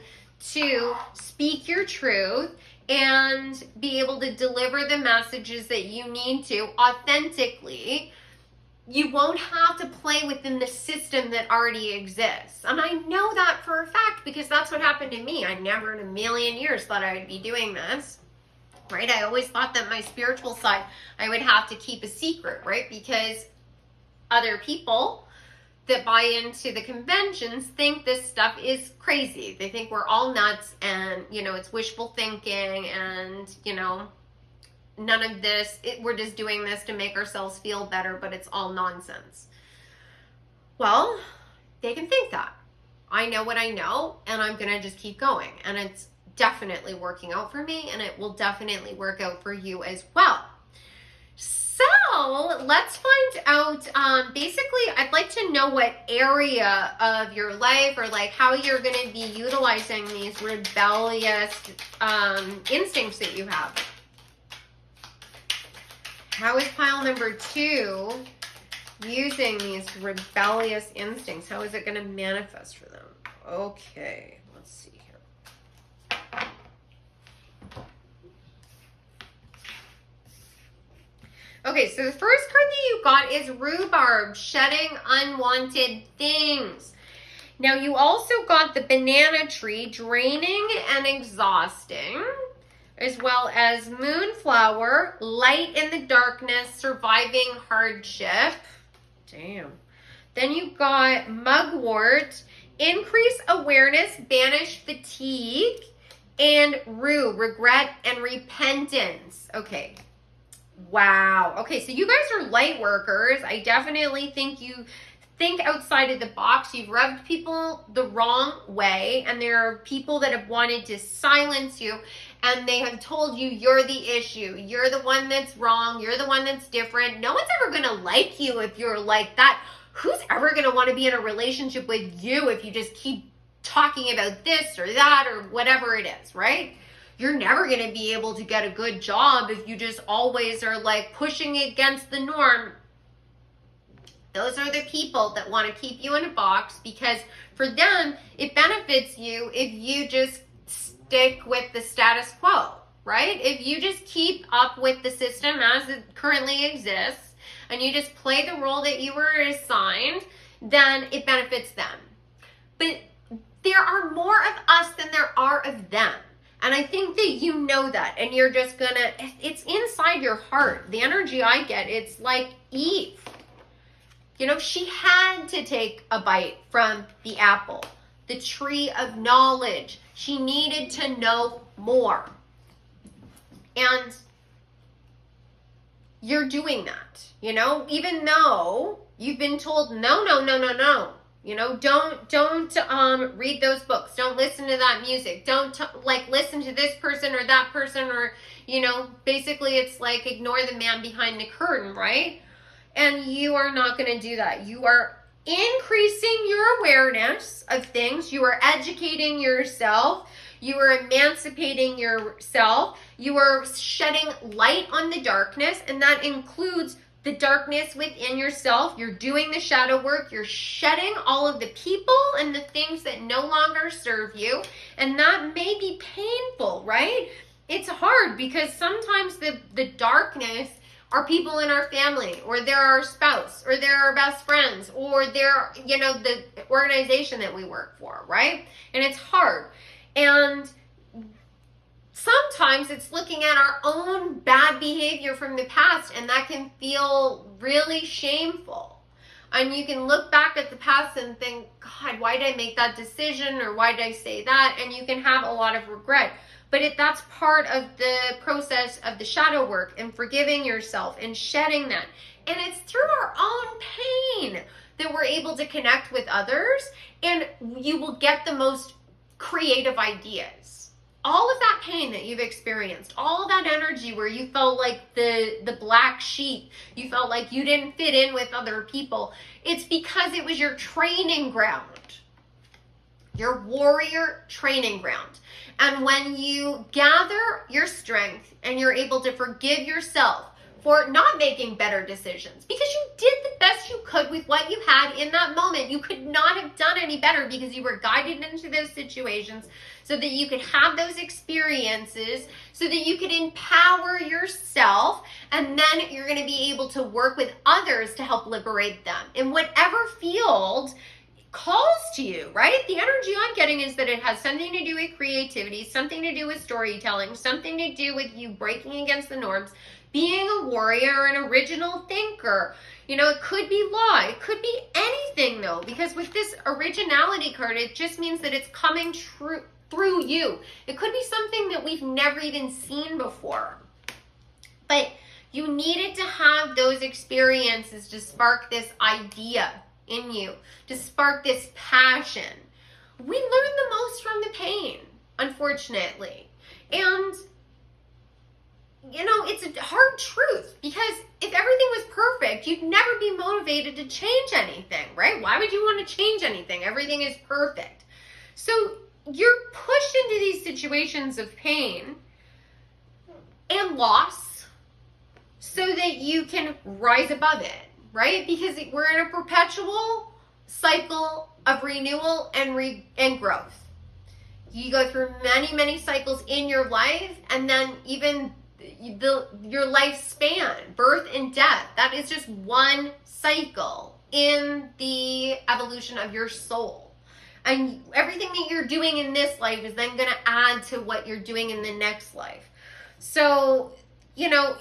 to speak your truth and be able to deliver the messages that you need to authentically, you won't have to play within the system that already exists. And I know that for a fact because that's what happened to me. I never in a million years thought I would be doing this, right? I always thought that my spiritual side, I would have to keep a secret, right? Because other people that buy into the conventions think this stuff is crazy. They think we're all nuts and, you know, it's wishful thinking and, you know, none of this, we're just doing this to make ourselves feel better, but it's all nonsense. Well, they can think that. I know what I know, and I'm going to just keep going. And it's definitely working out for me, and it will definitely work out for you as well. So let's find out, basically, I'd like to know what area of your life or like how you're going to be utilizing these rebellious instincts that you have. How is pile number 2 using these rebellious instincts? How is it going to manifest for them? Okay, let's see here. Okay, so the first card that you got is rhubarb, shedding unwanted things. Now you also got the banana tree, draining and exhausting, as well as moonflower, light in the darkness, surviving hardship. Damn. Then you got mugwort, increase awareness, banish fatigue, and rue, regret and repentance. Okay. Wow. Okay, so you guys are light workers. I definitely think you think outside of the box. You've rubbed people the wrong way, and there are people that have wanted to silence you, and they have told you you're the issue. You're the one that's wrong. You're the one that's different. No one's ever going to like you if you're like that. Who's ever going to want to be in a relationship with you if you just keep talking about this or that or whatever it is, right? You're never going to be able to get a good job if you just always are like pushing against the norm. Those are the people that want to keep you in a box because for them, it benefits you if you just stick with the status quo, right? If you just keep up with the system as it currently exists and you just play the role that you were assigned, then it benefits them. But there are more of us than there are of them. And I think that you know that, and you're just gonna, it's inside your heart. The energy I get, it's like Eve. You know, she had to take a bite from the apple, the tree of knowledge. She needed to know more. And you're doing that, you know, even though you've been told, no. You know, don't read those books. Don't listen to that music. Don't listen to this person or that person or, you know, basically it's like ignore the man behind the curtain, right? And you are not going to do that. You are increasing your awareness of things. You are educating yourself. You are emancipating yourself. You are shedding light on the darkness, and that includes the darkness within yourself. You're doing the shadow work. You're shedding all of the people and the things that no longer serve you. And that may be painful, right? It's hard because sometimes the darkness are people in our family, or they're our spouse, or they're our best friends, or they're, you know, the organization that we work for, right? And it's hard. And sometimes it's looking at our own bad behavior from the past, and that can feel really shameful. And you can look back at the past and think, God, why did I make that decision? Or why did I say that? And you can have a lot of regret. But that's part of the process of the shadow work and forgiving yourself and shedding that. And it's through our own pain that we're able to connect with others, and you will get the most creative ideas. All of that pain that you've experienced, all of that energy where you felt like the black sheep, you felt like you didn't fit in with other people, it's because it was your training ground, your warrior training ground. And when you gather your strength and you're able to forgive yourself for not making better decisions, because you did the best best you could with what you had in that moment. You could not have done any better because you were guided into those situations so that you could have those experiences, so that you could empower yourself, and then you're going to be able to work with others to help liberate them in whatever field calls to you, right? The energy I'm getting is that it has something to do with creativity, something to do with storytelling, something to do with you breaking against the norms, being a warrior, an original thinker. You know, it could be law, it could be anything though, because with this originality card, it just means that it's coming through you. It could be something that we've never even seen before. But you needed to have those experiences to spark this idea in you, to spark this passion. We learn the most from the pain, unfortunately. And you know, it's a hard truth, because if everything was perfect, you'd never be motivated to change anything, right? Why would you want to change anything? Everything is perfect. So you're pushed into these situations of pain and loss so that you can rise above it, right? Because we're in a perpetual cycle of renewal and growth. You go through many, many cycles in your life, and then even your lifespan, birth and death, that is just one cycle in the evolution of your soul. And everything that you're doing in this life is then going to add to what you're doing in the next life. So, you know,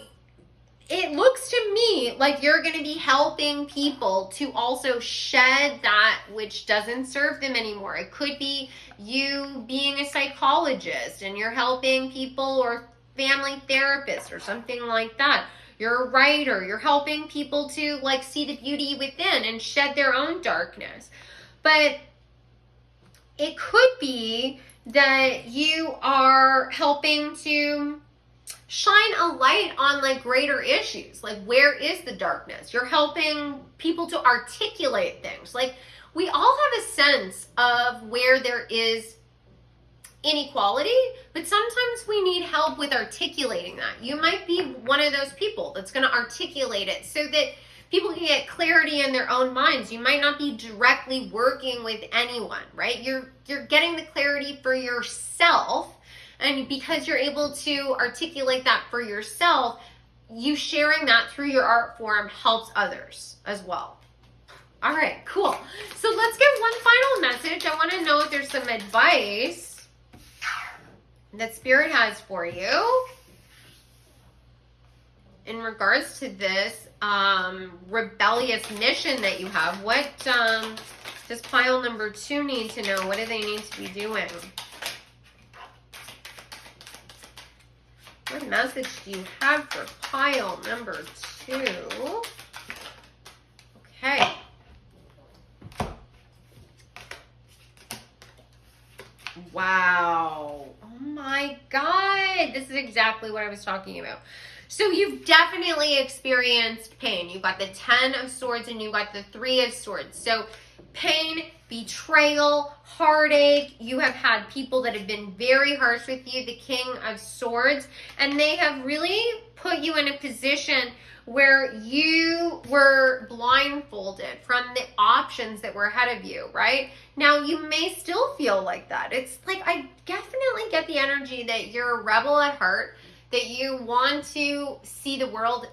it looks to me like you're going to be helping people to also shed that which doesn't serve them anymore. It could be you being a psychologist and you're helping people, or family therapist or something like that. You're a writer. You're helping people to like see the beauty within and shed their own darkness. But it could be that you are helping to shine a light on like greater issues. Like, where is the darkness? You're helping people to articulate things. Like, we all have a sense of where there is inequality, but sometimes we need help with articulating that. You might be one of those people that's going to articulate it so that people can get clarity in their own minds. You might not be directly working with anyone, right? You're getting the clarity for yourself, and because you're able to articulate that for yourself, you sharing that through your art form helps others as well. All right, cool. So let's get one final message. I want to know if there's some advice that Spirit has for you in regards to this rebellious mission that you have. What does pile number 2 need to know? What do they need to be doing? What message do you have for pile number 2? Okay. Wow. Oh my God. This is exactly what I was talking about. So you've definitely experienced pain. You got the 10 of Swords and you got the 3 of Swords. So pain, betrayal, heartache. You have had people that have been very harsh with you, the King of Swords, and they have really put you in a position where you were blindfolded from the options that were ahead of you, right? Now, you may still feel like that. It's like, I definitely get the energy that you're a rebel at heart, that you want to see the world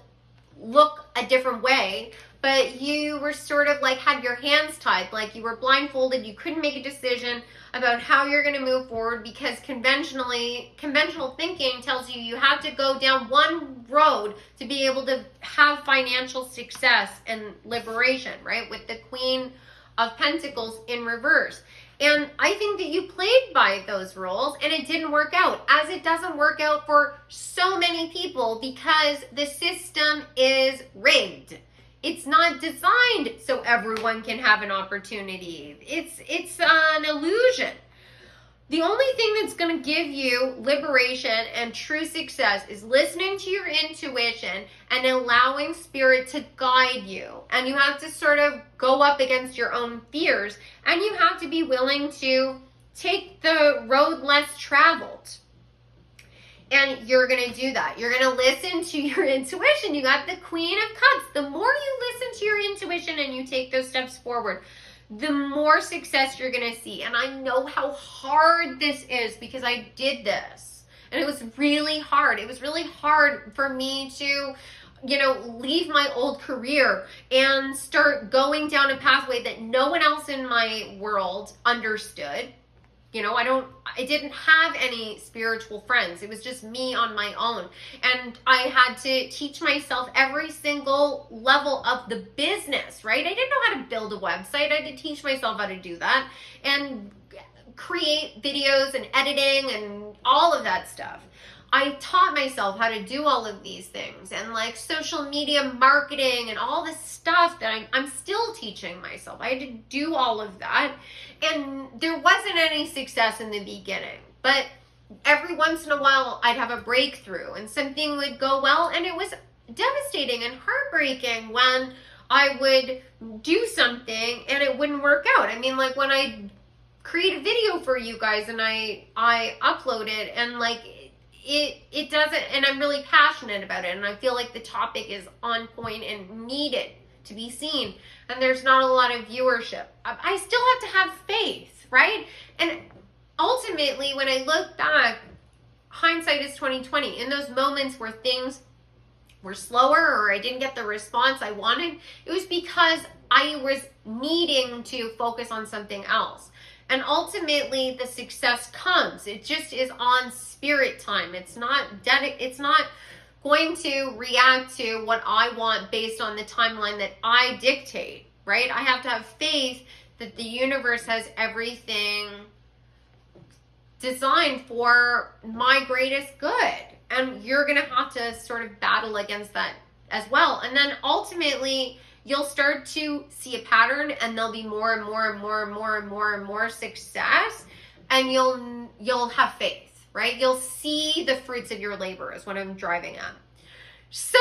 look a different way, but you were sort of like had your hands tied, like you were blindfolded. You couldn't make a decision about how you're going to move forward because conventional thinking tells you you have to go down one road to be able to have financial success and liberation, right? With the Queen of Pentacles in reverse. And I think that you played by those rules and it didn't work out, as it doesn't work out for so many people because the system is rigged. It's not designed so everyone can have an opportunity. It's an illusion. The only thing that's going to give you liberation and true success is listening to your intuition and allowing Spirit to guide you. And you have to sort of go up against your own fears, and you have to be willing to take the road less traveled. And you're going to do that. You're going to listen to your intuition. You got the Queen of Cups. The more you listen to your intuition, intuition and you take those steps forward, the more success you're going to see. And I know how hard this is because I did this. And it was really hard. It was really hard for me to, you know, leave my old career and start going down a pathway that no one else in my world understood. You know, I didn't have any spiritual friends. It was just me on my own. And I had to teach myself every single level of the business, right? I didn't know how to build a website. I had to teach myself how to do that and create videos and editing and all of that stuff. I taught myself how to do all of these things and like social media marketing and all this stuff that I'm still teaching myself. I had to do all of that. And there wasn't any success in the beginning, but every once in a while I'd have a breakthrough and something would go well, and it was devastating and heartbreaking when I would do something and it wouldn't work out. I mean, like when I create a video for you guys and I upload it and like it doesn't, and I'm really passionate about it and I feel like the topic is on point and needed to be seen, and there's not a lot of viewership. I still have to have faith, right? And ultimately, when I look back, hindsight is 20/20. In those moments where things were slower or I didn't get the response I wanted, it was because I was needing to focus on something else. And ultimately, the success comes. It just is on spirit time. It's not going to react to what I want based on the timeline that I dictate, right? I have to have faith that the universe has everything designed for my greatest good. And you're going to have to sort of battle against that as well. And then ultimately, you'll start to see a pattern and there'll be more and more and more and more and more and more success, and you'll have faith, right? You'll see the fruits of your labor is what I'm driving at. So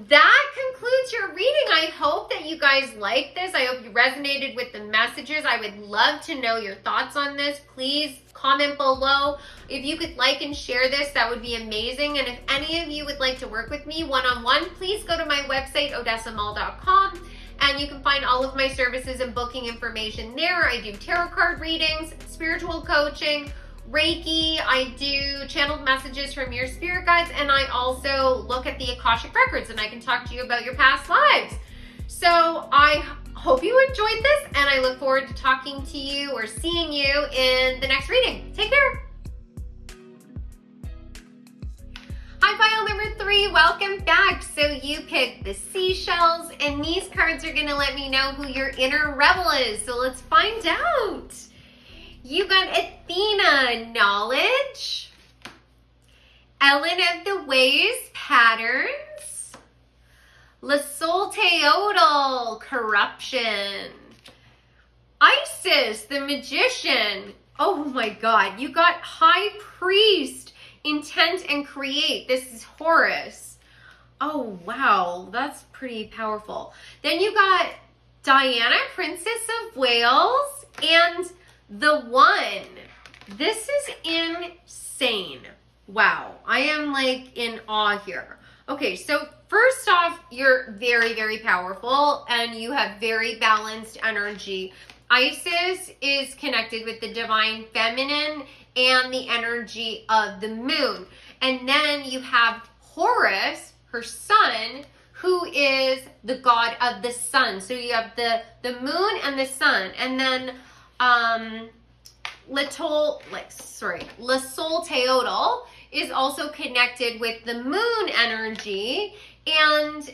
that concludes your reading. I hope that you guys liked this. I hope you resonated with the messages. I would love to know your thoughts on this. Please comment below. If you could like and share this, that would be amazing. And if any of you would like to work with me one-on-one, please go to my website, odessamall.com. And you can find all of my services and booking information there. I do tarot card readings, spiritual coaching, Reiki. I do channeled messages from your spirit guides. And I also look at the Akashic records and I can talk to you about your past lives. So I hope you enjoyed this and I look forward to talking to you or seeing you in the next reading. Take care. Hi, file number 3, welcome back. So you picked the seashells, and these cards are gonna let me know who your inner rebel is. So let's find out. You got Athena, knowledge. Ellen of the ways, patterns. La Sol Teodal, corruption. Isis, the magician. Oh my God, you got high priest, intent and create. This is Horus. Oh, wow. That's pretty powerful. Then you got Diana, Princess of Wales, and the One. This is insane. Wow. I am like in awe here. Okay, so first off, you're very, very powerful and you have very balanced energy. Isis is connected with the divine feminine and the energy of the moon. And then you have Horus, her son, who is the god of the sun. So you have the moon and the sun. And then La Sol Teodal is also connected with the moon energy, and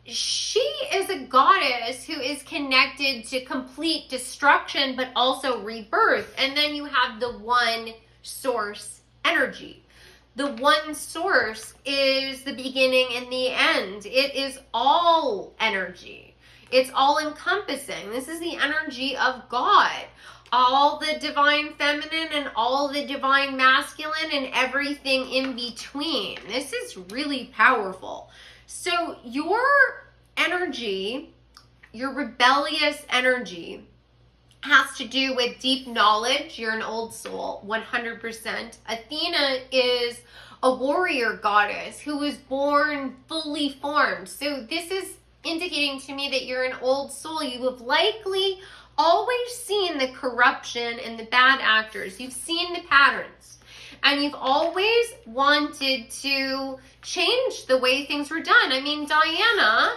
she is a goddess who is connected to complete destruction but also rebirth. And then you have the one source energy. The one source is the beginning and the end. It is all energy. It's all encompassing. This is the energy of God. All the divine feminine and all the divine masculine and everything in between. This is really powerful. So your energy, your rebellious energy, has to do with deep knowledge. You're an old soul, 100%. Athena is a warrior goddess who was born fully formed. So this is indicating to me that you're an old soul. You have likely always seen the corruption and the bad actors. You've seen the patterns. And you've always wanted to change the way things were done. I mean, Diana,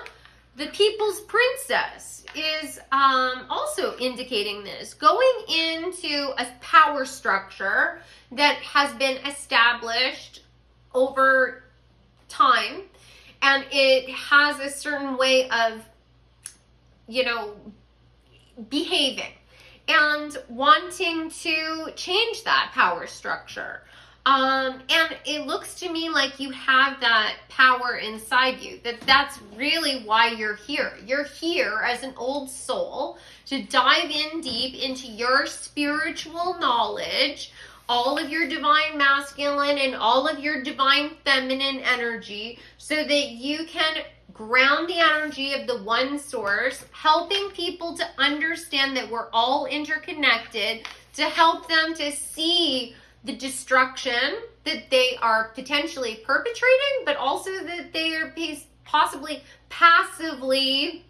the people's princess, is also indicating this. Going into a power structure that has been established over time, and it has a certain way of, behaving, and wanting to change that power structure. And it looks to me like you have that power inside you, that's really why you're here. You're here as an old soul to dive in deep into your spiritual knowledge, all of your divine masculine and all of your divine feminine energy, so that you can ground the energy of the one source, helping people to understand that we're all interconnected, to help them to see the destruction that they are potentially perpetrating, but also that they are possibly passively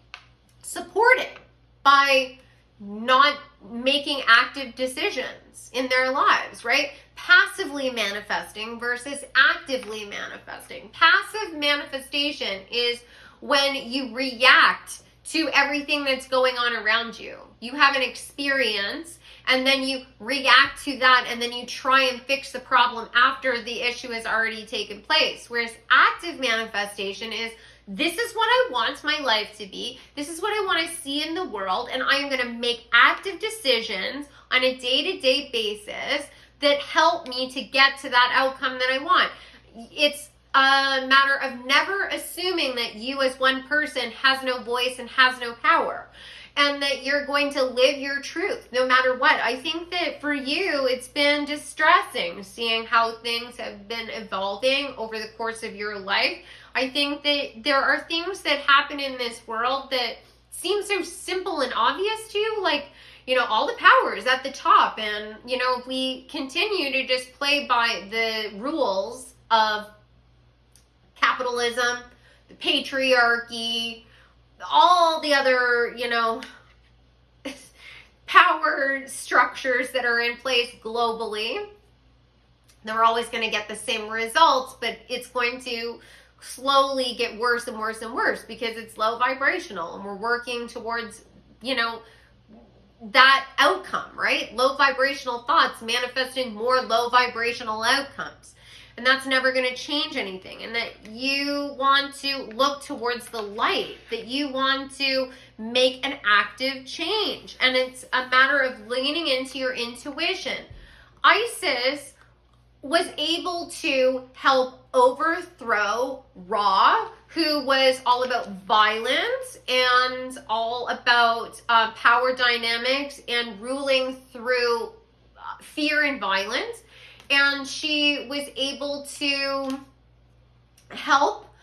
supporting by not making active decisions in their lives, right? Passively manifesting versus actively manifesting. Passive manifestation is when you react to everything that's going on around you. You have an experience, and then you react to that, and then you try and fix the problem after the issue has already taken place. Whereas active manifestation is, this is what I want my life to be. This is what I want to see in the world, and I am going to make active decisions on a day-to-day basis that help me to get to that outcome that I want. It's a matter of never assuming that you as one person has no voice and has no power, and that you're going to live your truth no matter what. I think that for you, it's been distressing seeing how things have been evolving over the course of your life. I think that there are things that happen in this world that seem so simple and obvious to you, like, all the power is at the top. And, if we continue to just play by the rules of capitalism, the patriarchy, all the other, power structures that are in place globally, then we're always going to get the same results, but it's going to slowly get worse and worse and worse because it's low vibrational, and we're working towards, that outcome, right? Low vibrational thoughts manifesting more low vibrational outcomes. And that's never going to change anything. And that you want to look towards the light, that you want to make an active change. And it's a matter of leaning into your intuition. Isis was able to help overthrow Ra, who was all about violence and all about power dynamics and ruling through fear and violence. And she was able to help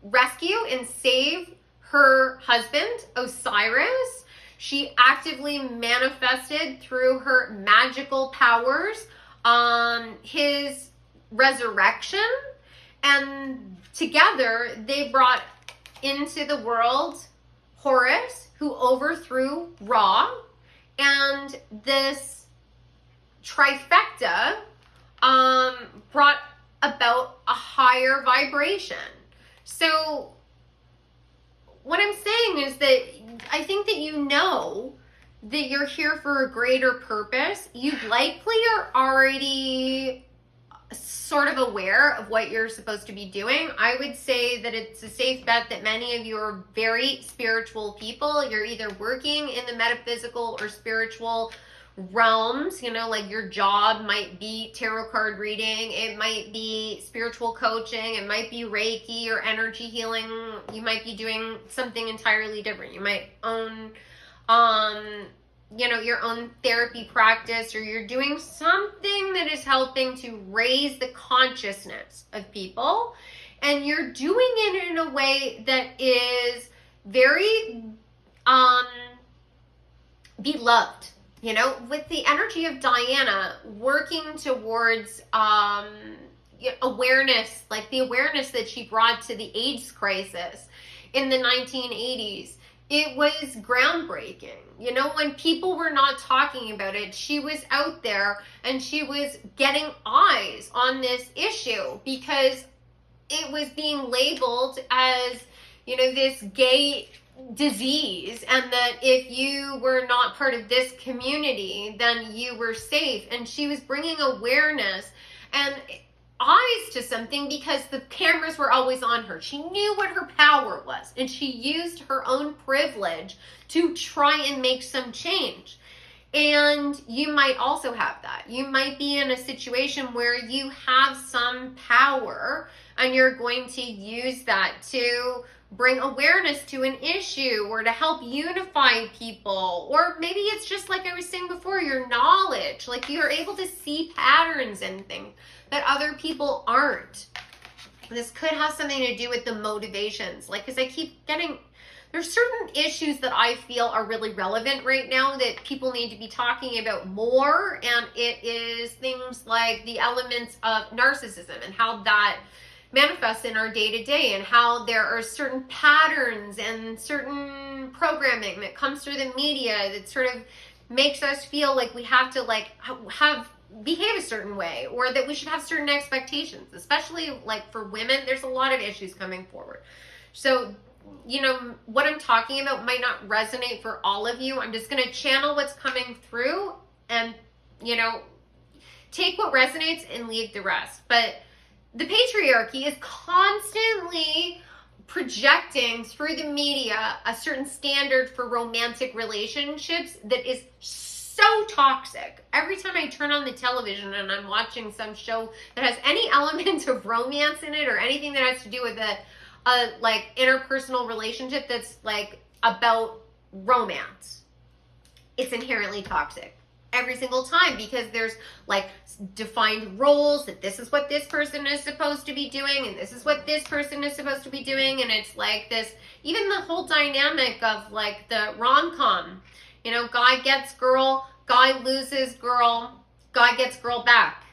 rescue and save her husband, Osiris. She actively manifested through her magical powers his resurrection. And together they brought into the world Horus, who overthrew Ra. And this trifecta brought about a higher vibration. So what I'm saying is that I think that that you're here for a greater purpose. You likely are already sort of aware of what you're supposed to be doing. I would say that it's a safe bet that many of you are very spiritual people. You're either working in the metaphysical or spiritual realms, like your job might be tarot card reading, it might be spiritual coaching, it might be Reiki or energy healing, you might be doing something entirely different. You might own your own therapy practice, or you're doing something that is helping to raise the consciousness of people, and you're doing it in a way that is very beloved. With the energy of Diana working towards awareness, like the awareness that she brought to the AIDS crisis, in the 1980s. It was groundbreaking. You know, when people were not talking about it, she was out there and she was getting eyes on this issue because it was being labeled as, you know, this gay disease, and that if you were not part of this community, then you were safe. And she was bringing awareness and eyes to something because the cameras were always on her. She knew what her power was, and she used her own privilege to try and make some change. And you might also have that. You might be in a situation where you have some power and you're going to use that to bring awareness to an issue or to help unify people. Or maybe it's just like I was saying before, your knowledge. Like you're able to see patterns and things that other people aren't. This could have something to do with the motivations. Like, because I keep getting, there's certain issues that I feel are really relevant right now that people need to be talking about more. And it is things like the elements of narcissism and how that manifests in our day-to-day, and how there are certain patterns and certain programming that comes through the media that sort of makes us feel like we have to like behave a certain way, or that we should have certain expectations, especially like for women. There's a lot of issues coming forward. So, you know, what I'm talking about might not resonate for all of you. I'm just going to channel what's coming through and, you know, take what resonates and leave the rest. But the patriarchy is constantly projecting through the media a certain standard for romantic relationships that is so toxic. Every time I turn on the television and I'm watching some show that has any element of romance in it, or anything that has to do with a like interpersonal relationship that's like about romance, it's inherently toxic. Every single time, because there's like defined roles that this is what this person is supposed to be doing and this is what this person is supposed to be doing. And it's like this, even the whole dynamic of like the rom-com, you know, guy gets girl, guy loses girl, guy gets girl back.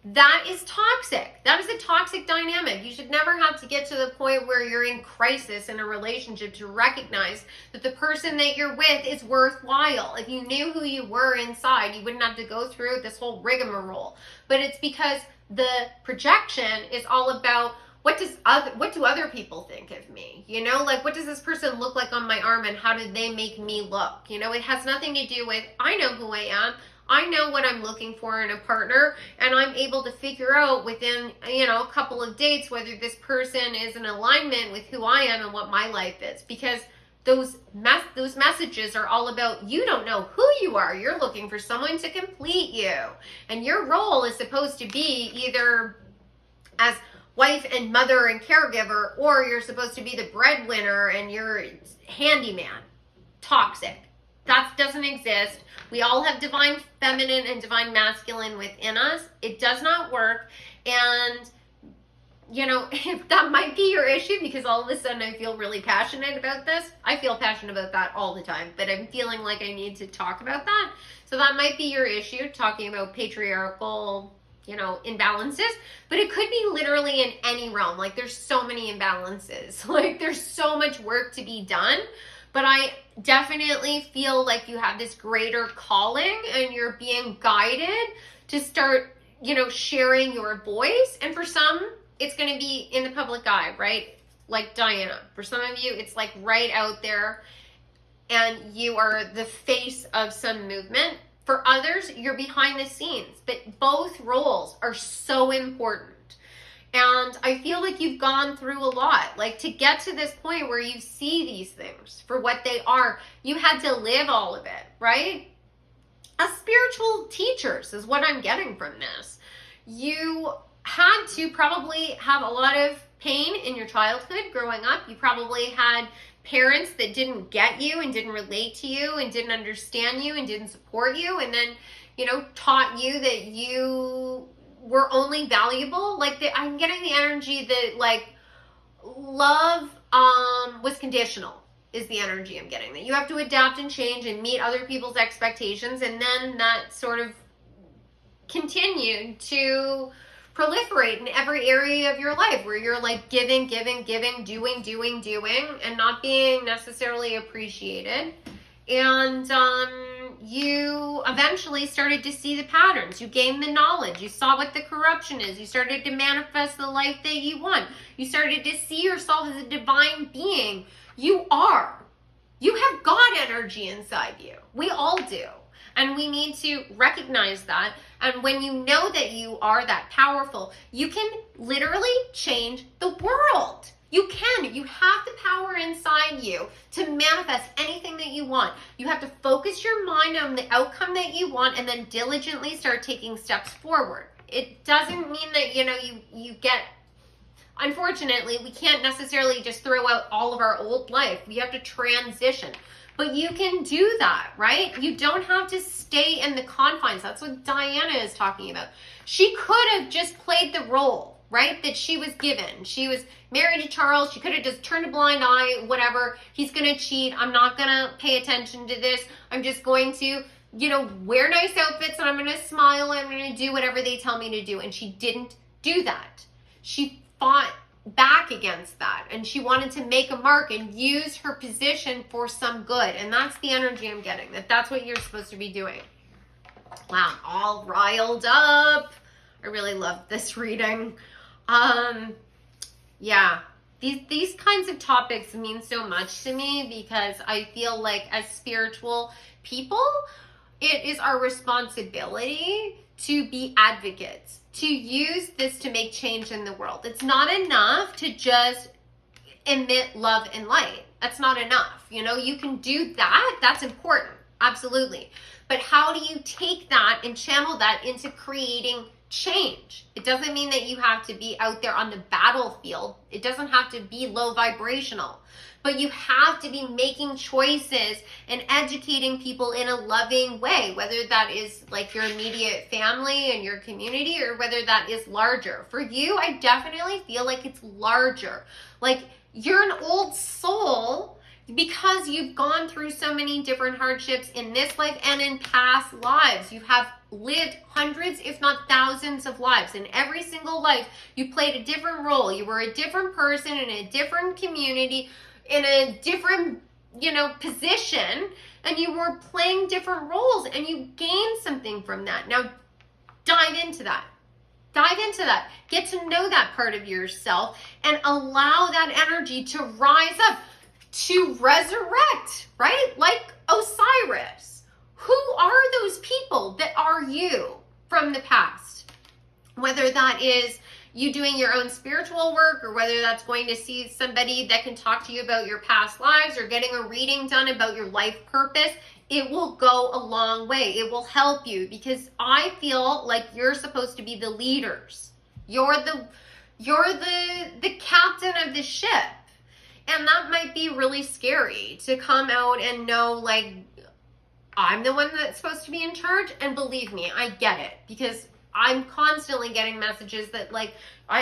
That is toxic. That is a toxic dynamic. You should never have to get to the point where you're in crisis in a relationship to recognize that the person that you're with is worthwhile. If you knew who you were inside, you wouldn't have to go through this whole rigmarole. But it's because the projection is all about what do other people think of me? You know, like what does this person look like on my arm and how do they make me look? You know, it has nothing to do with, I know who I am. I know what I'm looking for in a partner, and I'm able to figure out within, you know, a couple of dates whether this person is in alignment with who I am and what my life is. Because those messages are all about, you don't know who you are. You're looking for someone to complete you. And your role is supposed to be either as wife and mother and caregiver, or you're supposed to be the breadwinner and you're handyman. Toxic. That doesn't exist. We all have divine feminine and divine masculine within us. It does not work. And, you know, if that might be your issue, because all of a sudden I feel really passionate about this. I feel passionate about that all the time, but I'm feeling like I need to talk about that. So that might be your issue, talking about patriarchal, you know, imbalances. But it could be literally in any realm. Like there's so many imbalances. Like there's so much work to be done. But I definitely feel like you have this greater calling and you're being guided to start, you know, sharing your voice. And for some, it's going to be in the public eye, right? Like Diana. For some of you, it's like right out there and you are the face of some movement. For others, you're behind the scenes. But both roles are so important. And I feel like you've gone through a lot. Like to get to this point where you see these things for what they are, you had to live all of it, right? As spiritual teachers is what I'm getting from this. You had to probably have a lot of pain in your childhood growing up. You probably had parents that didn't get you and didn't relate to you and didn't understand you and didn't support you. And then, you know, taught you that you were only valuable. Like I'm getting the energy that like love was conditional is the energy I'm getting. That you have to adapt and change and meet other people's expectations, and then that sort of continued to proliferate in every area of your life where you're like giving, doing, and not being necessarily appreciated. And you eventually started to see the patterns. You gained the knowledge. You saw what the corruption is. You started to manifest the life that you want. You started to see yourself as a divine being. You are. You have God energy inside you. We all do. And we need to recognize that. And when you know that you are that powerful, you can literally change the world. You can. You have the power inside you to manifest anything that you want. You have to focus your mind on the outcome that you want and then diligently start taking steps forward. It doesn't mean that, you get, unfortunately, we can't necessarily just throw out all of our old life. We have to transition. But you can do that, right? You don't have to stay in the confines. That's what Diana is talking about. She could have just played the role, right, that she was given. She was married to Charles. She could have just turned a blind eye, whatever. He's going to cheat. I'm not going to pay attention to this. I'm just going to, wear nice outfits, and I'm going to smile. I'm going to do whatever they tell me to do. And she didn't do that. She fought back against that, and she wanted to make a mark and use her position for some good. And that's the energy I'm getting, that's what you're supposed to be doing. Wow, all riled up. I really love this reading. Yeah, these kinds of topics mean so much to me because I feel like as spiritual people, it is our responsibility to be advocates, to use this to make change in the world. It's not enough to just emit love and light. That's not enough. You can do that. That's important. Absolutely. But how do you take that and channel that into creating change? It doesn't mean that you have to be out there on the battlefield. It doesn't have to be low vibrational. But you have to be making choices and educating people in a loving way, whether that is like your immediate family and your community or whether that is larger. For you, I definitely feel like it's larger. Like you're an old soul because you've gone through so many different hardships in this life and in past lives. You have lived hundreds, if not thousands of lives. In every single life, you played a different role. You were a different person in a different community, in a different, position, and you were playing different roles and you gained something from that. Now, dive into that. Dive into that. Get to know that part of yourself and allow that energy to rise up, to resurrect, right? Like Osiris. Who are those people that are you from the past? Whether that is you doing your own spiritual work or whether that's going to see somebody that can talk to you about your past lives or getting a reading done about your life purpose, it will go a long way. It will help you because I feel like you're supposed to be the leaders. You're the captain of the ship. And that might be really scary to come out and know, like, I'm the one that's supposed to be in charge. And believe me, I get it because I'm constantly getting messages that, like, I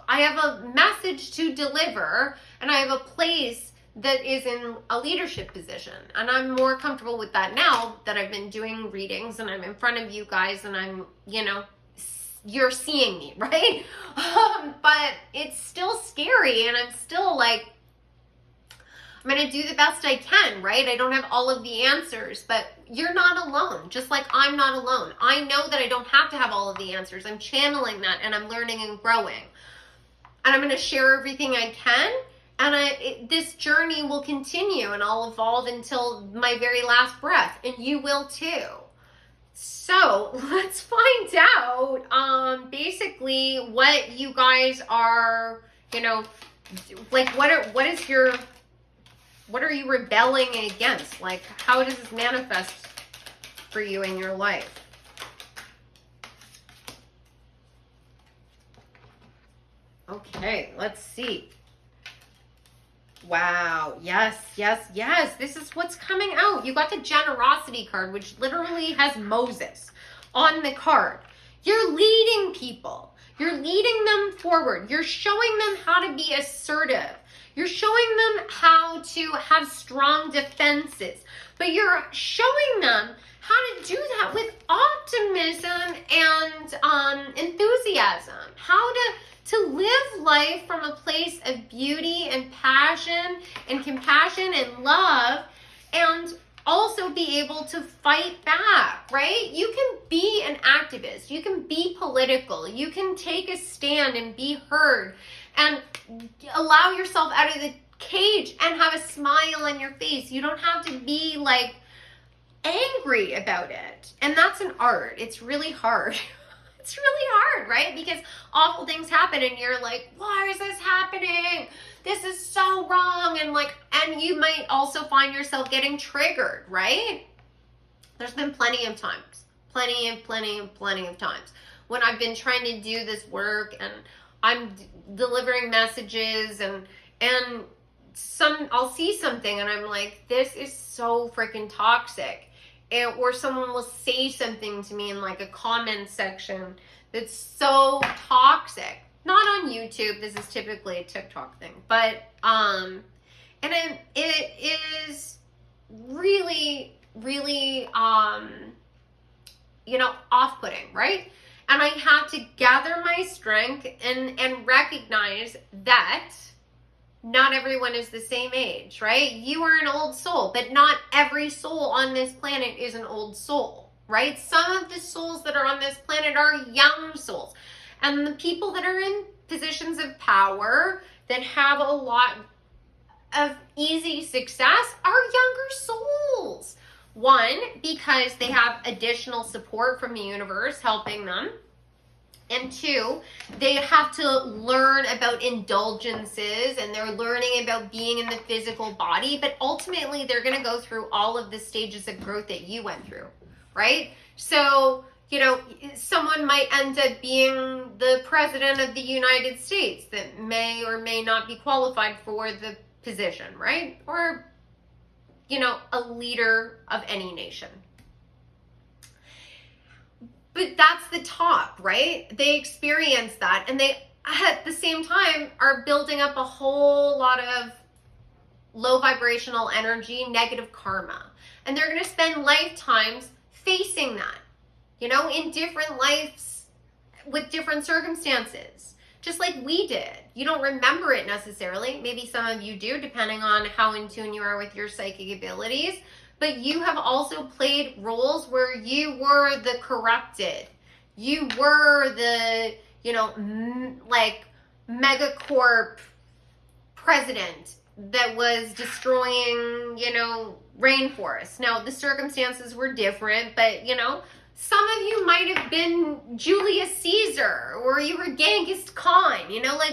have a message to deliver and I have a place that is in a leadership position. And I'm more comfortable with that now that I've been doing readings and I'm in front of you guys and I'm, you're seeing me, right? But it's still scary and I'm still like, I'm going to do the best I can, right? I don't have all of the answers, but you're not alone, just like I'm not alone. I know that I don't have to have all of the answers. I'm channeling that and I'm learning and growing. And I'm going to share everything I can. And this journey will continue and I'll evolve until my very last breath. And you will too. So let's find out basically what you guys are, like what are you rebelling against? Like, how does this manifest for you in your life? Okay, let's see. Wow, yes. This is what's coming out. You got the generosity card, which literally has Moses on the card. You're leading people. You're leading them forward. You're showing them how to be assertive. You're showing them how to have strong defenses, but you're showing them how to do that with optimism and enthusiasm, how to live life from a place of beauty and passion and compassion and love, and also be able to fight back, right? You can be an activist, you can be political, you can take a stand and be heard and allow yourself out of the cage and have a smile on your face. You don't have to be like angry about it. And that's an art. It's really hard. It's really hard, right? Because awful things happen and you're like, why is this happening? This is so wrong. And you might also find yourself getting triggered, right? There's been plenty of times of times when I've been trying to do this work and I'm delivering messages and I'll see something and I'm like, this is so freaking toxic. Or someone will say something to me in like a comment section that's so toxic. Not on YouTube. This is typically a TikTok thing. But, it is really, really, off-putting, right? And I have to gather my strength and recognize that not everyone is the same age, right? You are an old soul, but not every soul on this planet is an old soul, right? Some of the souls that are on this planet are young souls. And the people that are in positions of power that have a lot of easy success are younger souls. One, because they have additional support from the universe helping them. And two, they have to learn about indulgences and they're learning about being in the physical body, but ultimately they're going to go through all of the stages of growth that you went through, right? So, someone might end up being the president of the United States that may or may not be qualified for the position, right? Or, a leader of any nation. But that's the top, right? They experience that and they, at the same time, are building up a whole lot of low vibrational energy, negative karma. And they're going to spend lifetimes facing that, in different lives with different circumstances, just like we did. You don't remember it necessarily. Maybe some of you do, depending on how in tune you are with your psychic abilities. But you have also played roles where you were the corrupted. You were the, megacorp president that was destroying, rainforests. Now, the circumstances were different, but, some of you might have been Julius Caesar or you were Genghis Khan.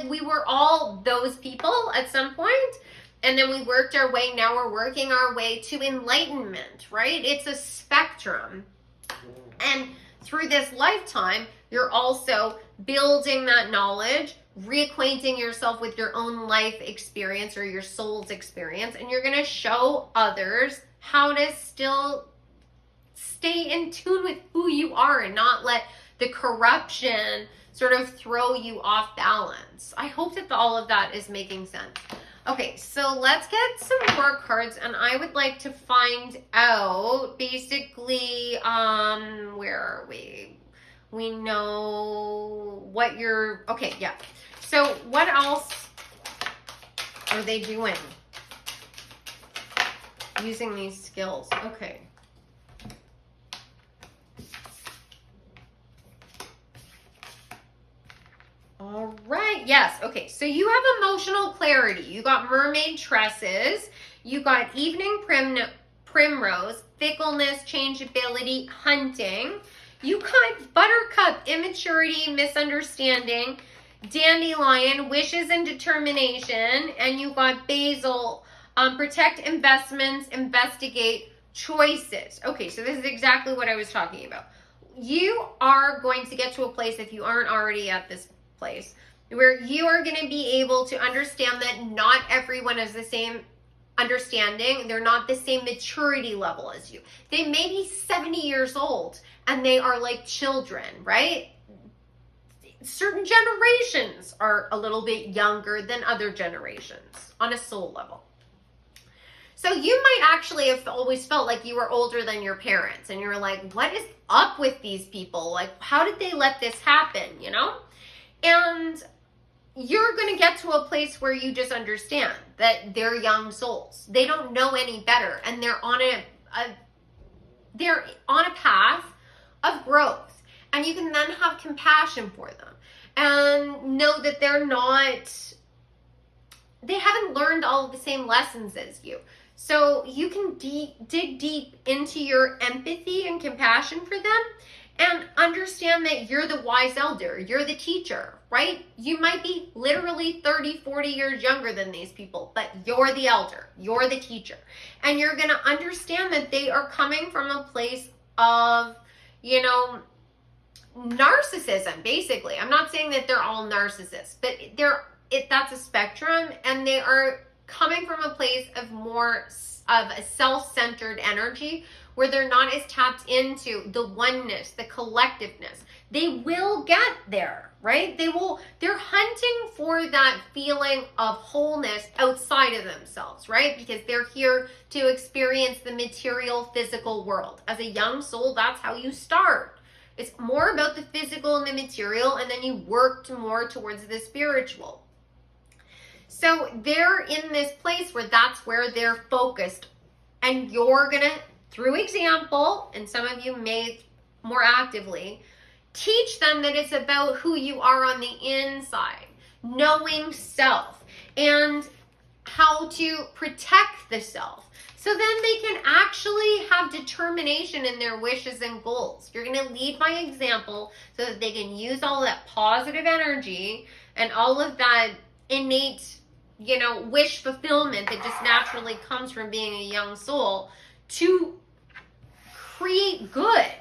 We were all those people at some point. And then we worked our way, now we're working our way to enlightenment, right? It's a spectrum. And through this lifetime, you're also building that knowledge, reacquainting yourself with your own life experience or your soul's experience, and you're going to show others how to still stay in tune with who you are and not let the corruption sort of throw you off balance. I hope that all of that is making sense. Okay, so let's get some more cards, and I would like to find out, basically, where are we? We know what you're, okay, yeah. So what else are they doing using these skills? Okay. All right, yes, okay, so you have emotional clarity. You got mermaid tresses, you got evening primrose, fickleness, changeability, hunting. You got buttercup, immaturity, misunderstanding, dandelion, wishes and determination, and you got basil, protect investments, investigate, choices. Okay, so this is exactly what I was talking about. You are going to get to a place, if you aren't already at this place, where you are going to be able to understand that not everyone is the same understanding. They're not the same maturity level as you. They may be 70 years old and they are like children, right? certain generations are a little bit younger than other generations on a soul level. So you might actually have always felt like you were older than your parents, and you're like, what is up with these people? Like, how did they let this happen, you know? And you're going to get to a place where you just understand that they're young souls. They don't know any better, and they're on a path of growth. And you can then have compassion for them and know that they haven't learned all of the same lessons as you. So you can dig deep into your empathy and compassion for them and understand that you're the wise elder, you're the teacher, right? You might be literally 30, 40 years younger than these people, but you're the elder, you're the teacher. And you're going to understand that they are coming from a place of, you know, narcissism, basically. I'm not saying that they're all narcissists, but that's a spectrum, and they are coming from a place of more of a self-centered energy where they're not as tapped into the oneness, the collectiveness. They will get there, right? They're hunting for that feeling of wholeness outside of themselves, right? Because they're here to experience the material, physical world. As a young soul, that's how you start. It's more about the physical and the material, and then you work more towards the spiritual. So they're in this place where that's where they're focused. And you're going to, through example, and some of you may more actively, teach them that it's about who you are on the inside, knowing self, and how to protect the self. So then they can actually have determination in their wishes and goals. You're going to lead by example so that they can use all that positive energy and all of that innate, you know, wish fulfillment that just naturally comes from being a young soul to create good.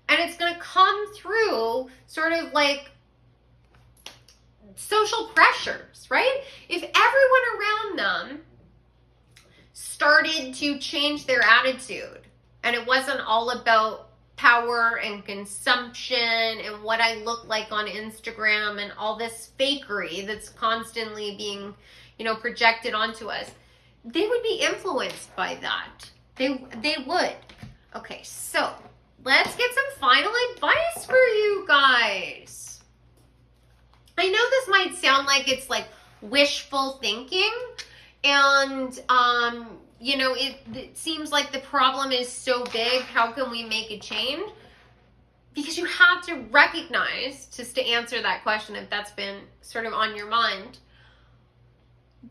And it's going to come through sort of like social pressures, right? If everyone around them started to change their attitude and it wasn't all about power and consumption and what I look like on Instagram and all this fakery that's constantly being, you know, projected onto us, they would be influenced by that. They would. Okay, so let's get some final advice for you guys. I know this might sound like it's like wishful thinking, and you know, it seems like the problem is so big, how can we make a change? Because you have to recognize, just to answer that question, if that's been sort of on your mind,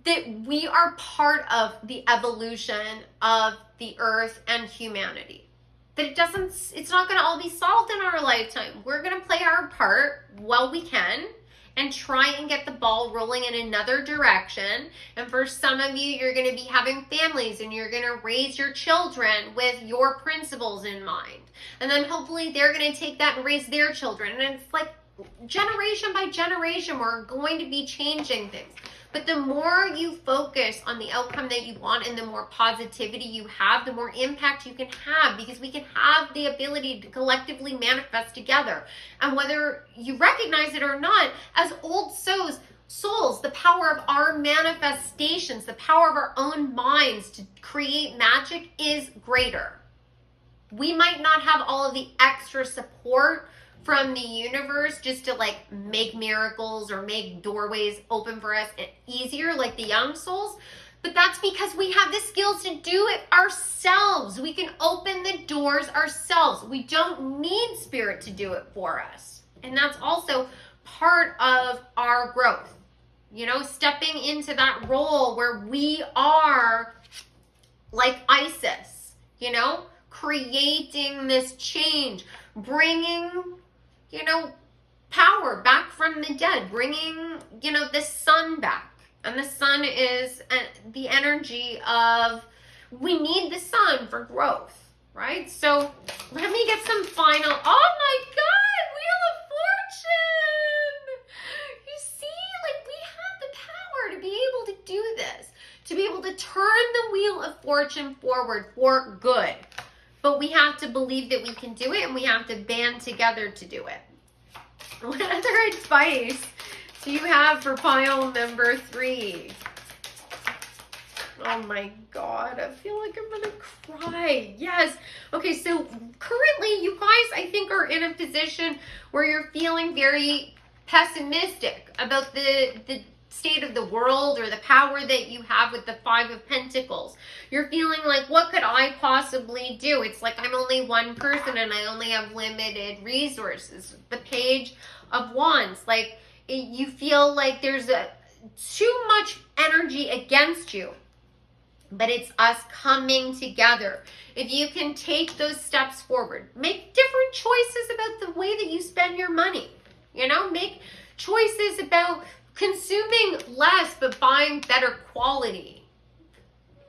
that we are part of the evolution of the earth and humanity. That it's not going to all be solved in our lifetime. We're going to play our part while we can and try and get the ball rolling in another direction. And for some of you, you're going to be having families and you're going to raise your children with your principles in mind. And then hopefully they're going to take that and raise their children. And it's like generation by generation, we're going to be changing things. But the more you focus on the outcome that you want and the more positivity you have, the more impact you can have, because we can have the ability to collectively manifest together. And whether you recognize it or not, as old souls, the power of our manifestations, the power of our own minds to create magic is greater. We might not have all of the extra support from the universe just to like make miracles or make doorways open for us easier like the young souls, but that's because we have the skills to do it ourselves. We can open the doors ourselves. We don't need spirit to do it for us. And that's also part of our growth, you know, stepping into that role where we are like Isis, you know, creating this change, bringing, you know, power back from the dead, bringing, you know, the sun back. And the sun is the energy of, we need the sun for growth, right? So let me get some final, oh my God, Wheel of Fortune. You see, like we have the power to be able to do this, to be able to turn the Wheel of Fortune forward for good. But we have to believe that we can do it, and we have to band together to do it. What other advice do you have for pile number 3? Oh my God, I feel like I'm gonna cry. Yes. Okay, so currently you guys, I think, are in a position where you're feeling very pessimistic about the state of the world or the power that you have with the 5 of Pentacles. You're feeling like, what could I possibly do? It's like I'm only one person and I only have limited resources. The Page of Wands, like you feel like there's too much energy against you. But it's us coming together. If you can take those steps forward, make different choices about the way that you spend your money. You know, make choices about consuming less but buying better quality.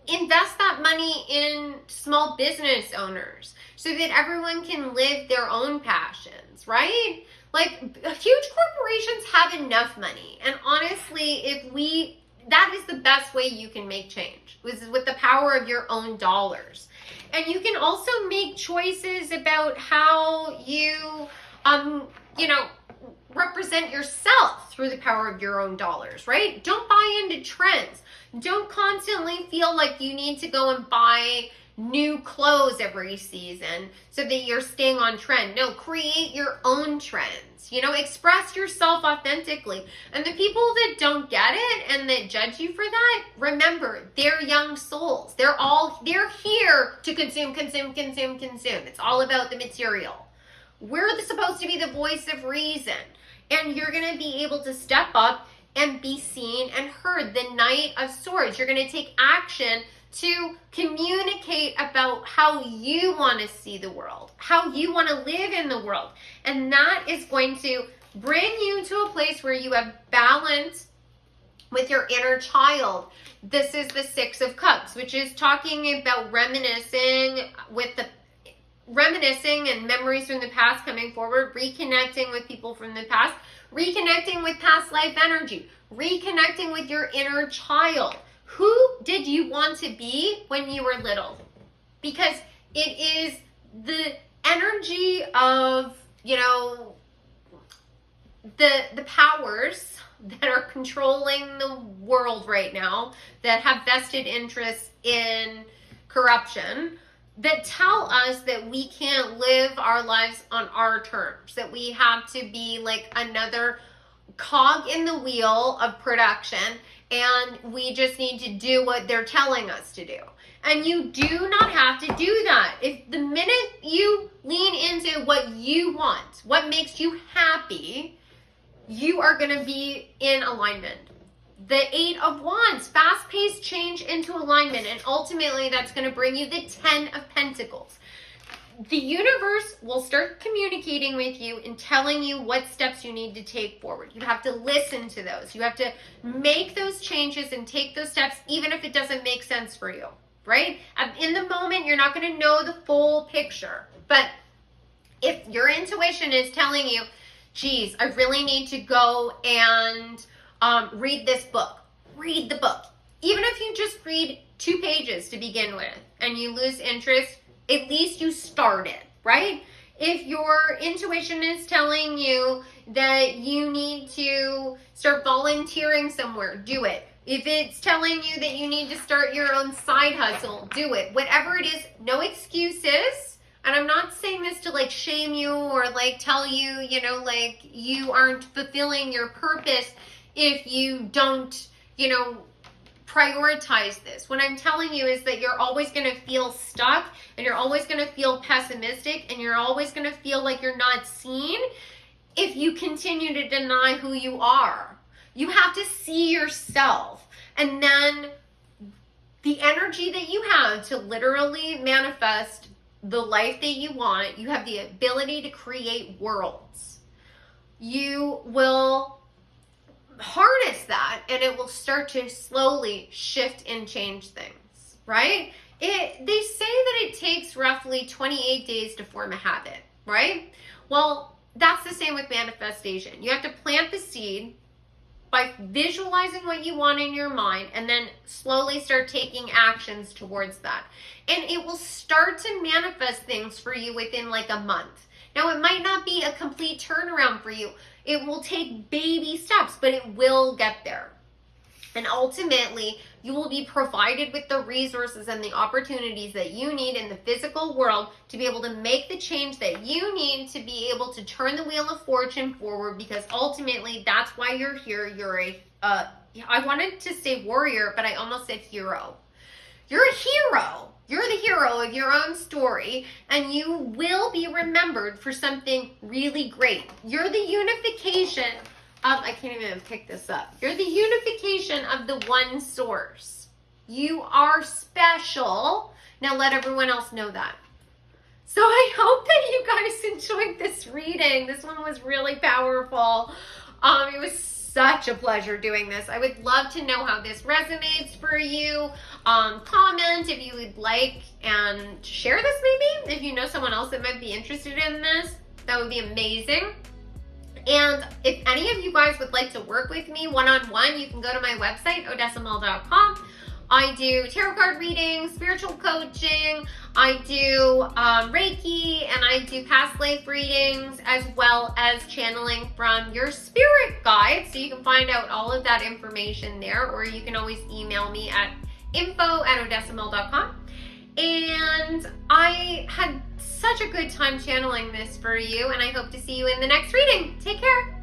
Invest that money in small business owners so that everyone can live their own passions, right? Like, huge corporations have enough money. And honestly, that is the best way you can make change, is with the power of your own dollars. And you can also make choices about how you, represent yourself through the power of your own dollars, right? Don't buy into trends. Don't constantly feel like you need to go and buy new clothes every season so that you're staying on trend. No, create your own trends. Express yourself authentically. And the people that don't get it and that judge you for that, remember, they're young souls. They're here to consume. It's all about the material. We're supposed to be the voice of reason. And you're going to be able to step up and be seen and heard. The Knight of Swords. You're going to take action to communicate about how you want to see the world, how you want to live in the world. And that is going to bring you to a place where you have balance with your inner child. This is the 6 of Cups, which is talking about reminiscing and memories from the past coming forward, reconnecting with people from the past, reconnecting with past life energy, reconnecting with your inner child. Who did you want to be when you were little? Because it is the energy of, the powers that are controlling the world right now, that have vested interests in corruption, that tell us that we can't live our lives on our terms, that we have to be like another cog in the wheel of production, and we just need to do what they're telling us to do. And you do not have to do that. If the minute you lean into what you want, what makes you happy, you are going to be in alignment. The 8 of Wands, fast-paced change into alignment, and ultimately that's going to bring you the 10 of Pentacles. The universe will start communicating with you and telling you what steps you need to take forward. You have to listen to those. You have to make those changes and take those steps, even if it doesn't make sense for you, right? In the moment, you're not going to know the full picture. But if your intuition is telling you, geez, I really need to go and read this book, read the book. Even if you just read 2 pages to begin with and you lose interest, at least you started, right? If your intuition is telling you that you need to start volunteering somewhere, do it. If it's telling you that you need to start your own side hustle, do it. Whatever it is, no excuses. And I'm not saying this to like shame you or like tell you, like you aren't fulfilling your purpose if you don't, prioritize this. What I'm telling you is that you're always going to feel stuck, and you're always going to feel pessimistic, and you're always going to feel like you're not seen if you continue to deny who you are. You have to see yourself, and then the energy that you have to literally manifest the life that you want, you have the ability to create worlds. You will harness that, and it will start to slowly shift and change things, right? They say that it takes roughly 28 days to form a habit, right? Well, that's the same with manifestation. You have to plant the seed by visualizing what you want in your mind, and then slowly start taking actions towards that. And it will start to manifest things for you within like a month. Now, it might not be a complete turnaround for you. It will take baby steps, but it will get there. And ultimately, you will be provided with the resources and the opportunities that you need in the physical world to be able to make the change that you need to be able to turn the wheel of fortune forward, because ultimately that's why you're here. You're I wanted to say warrior, but I almost said hero. You're a hero. You're the hero of your own story, and you will be remembered for something really great. You're the unification of, I can't even pick this up. You're the unification of the one source. You are special. Now let everyone else know that. So I hope that you guys enjoyed this reading. This one was really powerful. It was such a pleasure doing this. I would love to know how this resonates for you. Comment if you would like, and share this maybe. If you know someone else that might be interested in this, that would be amazing. And if any of you guys would like to work with me one-on-one, you can go to my website, odessamal.com. I do tarot card readings, spiritual coaching, I do Reiki, and I do past life readings, as well as channeling from your spirit guide. So you can find out all of that information there, or you can always email me at info@odessamal.com. And I had such a good time channeling this for you, and I hope to see you in the next reading. Take care.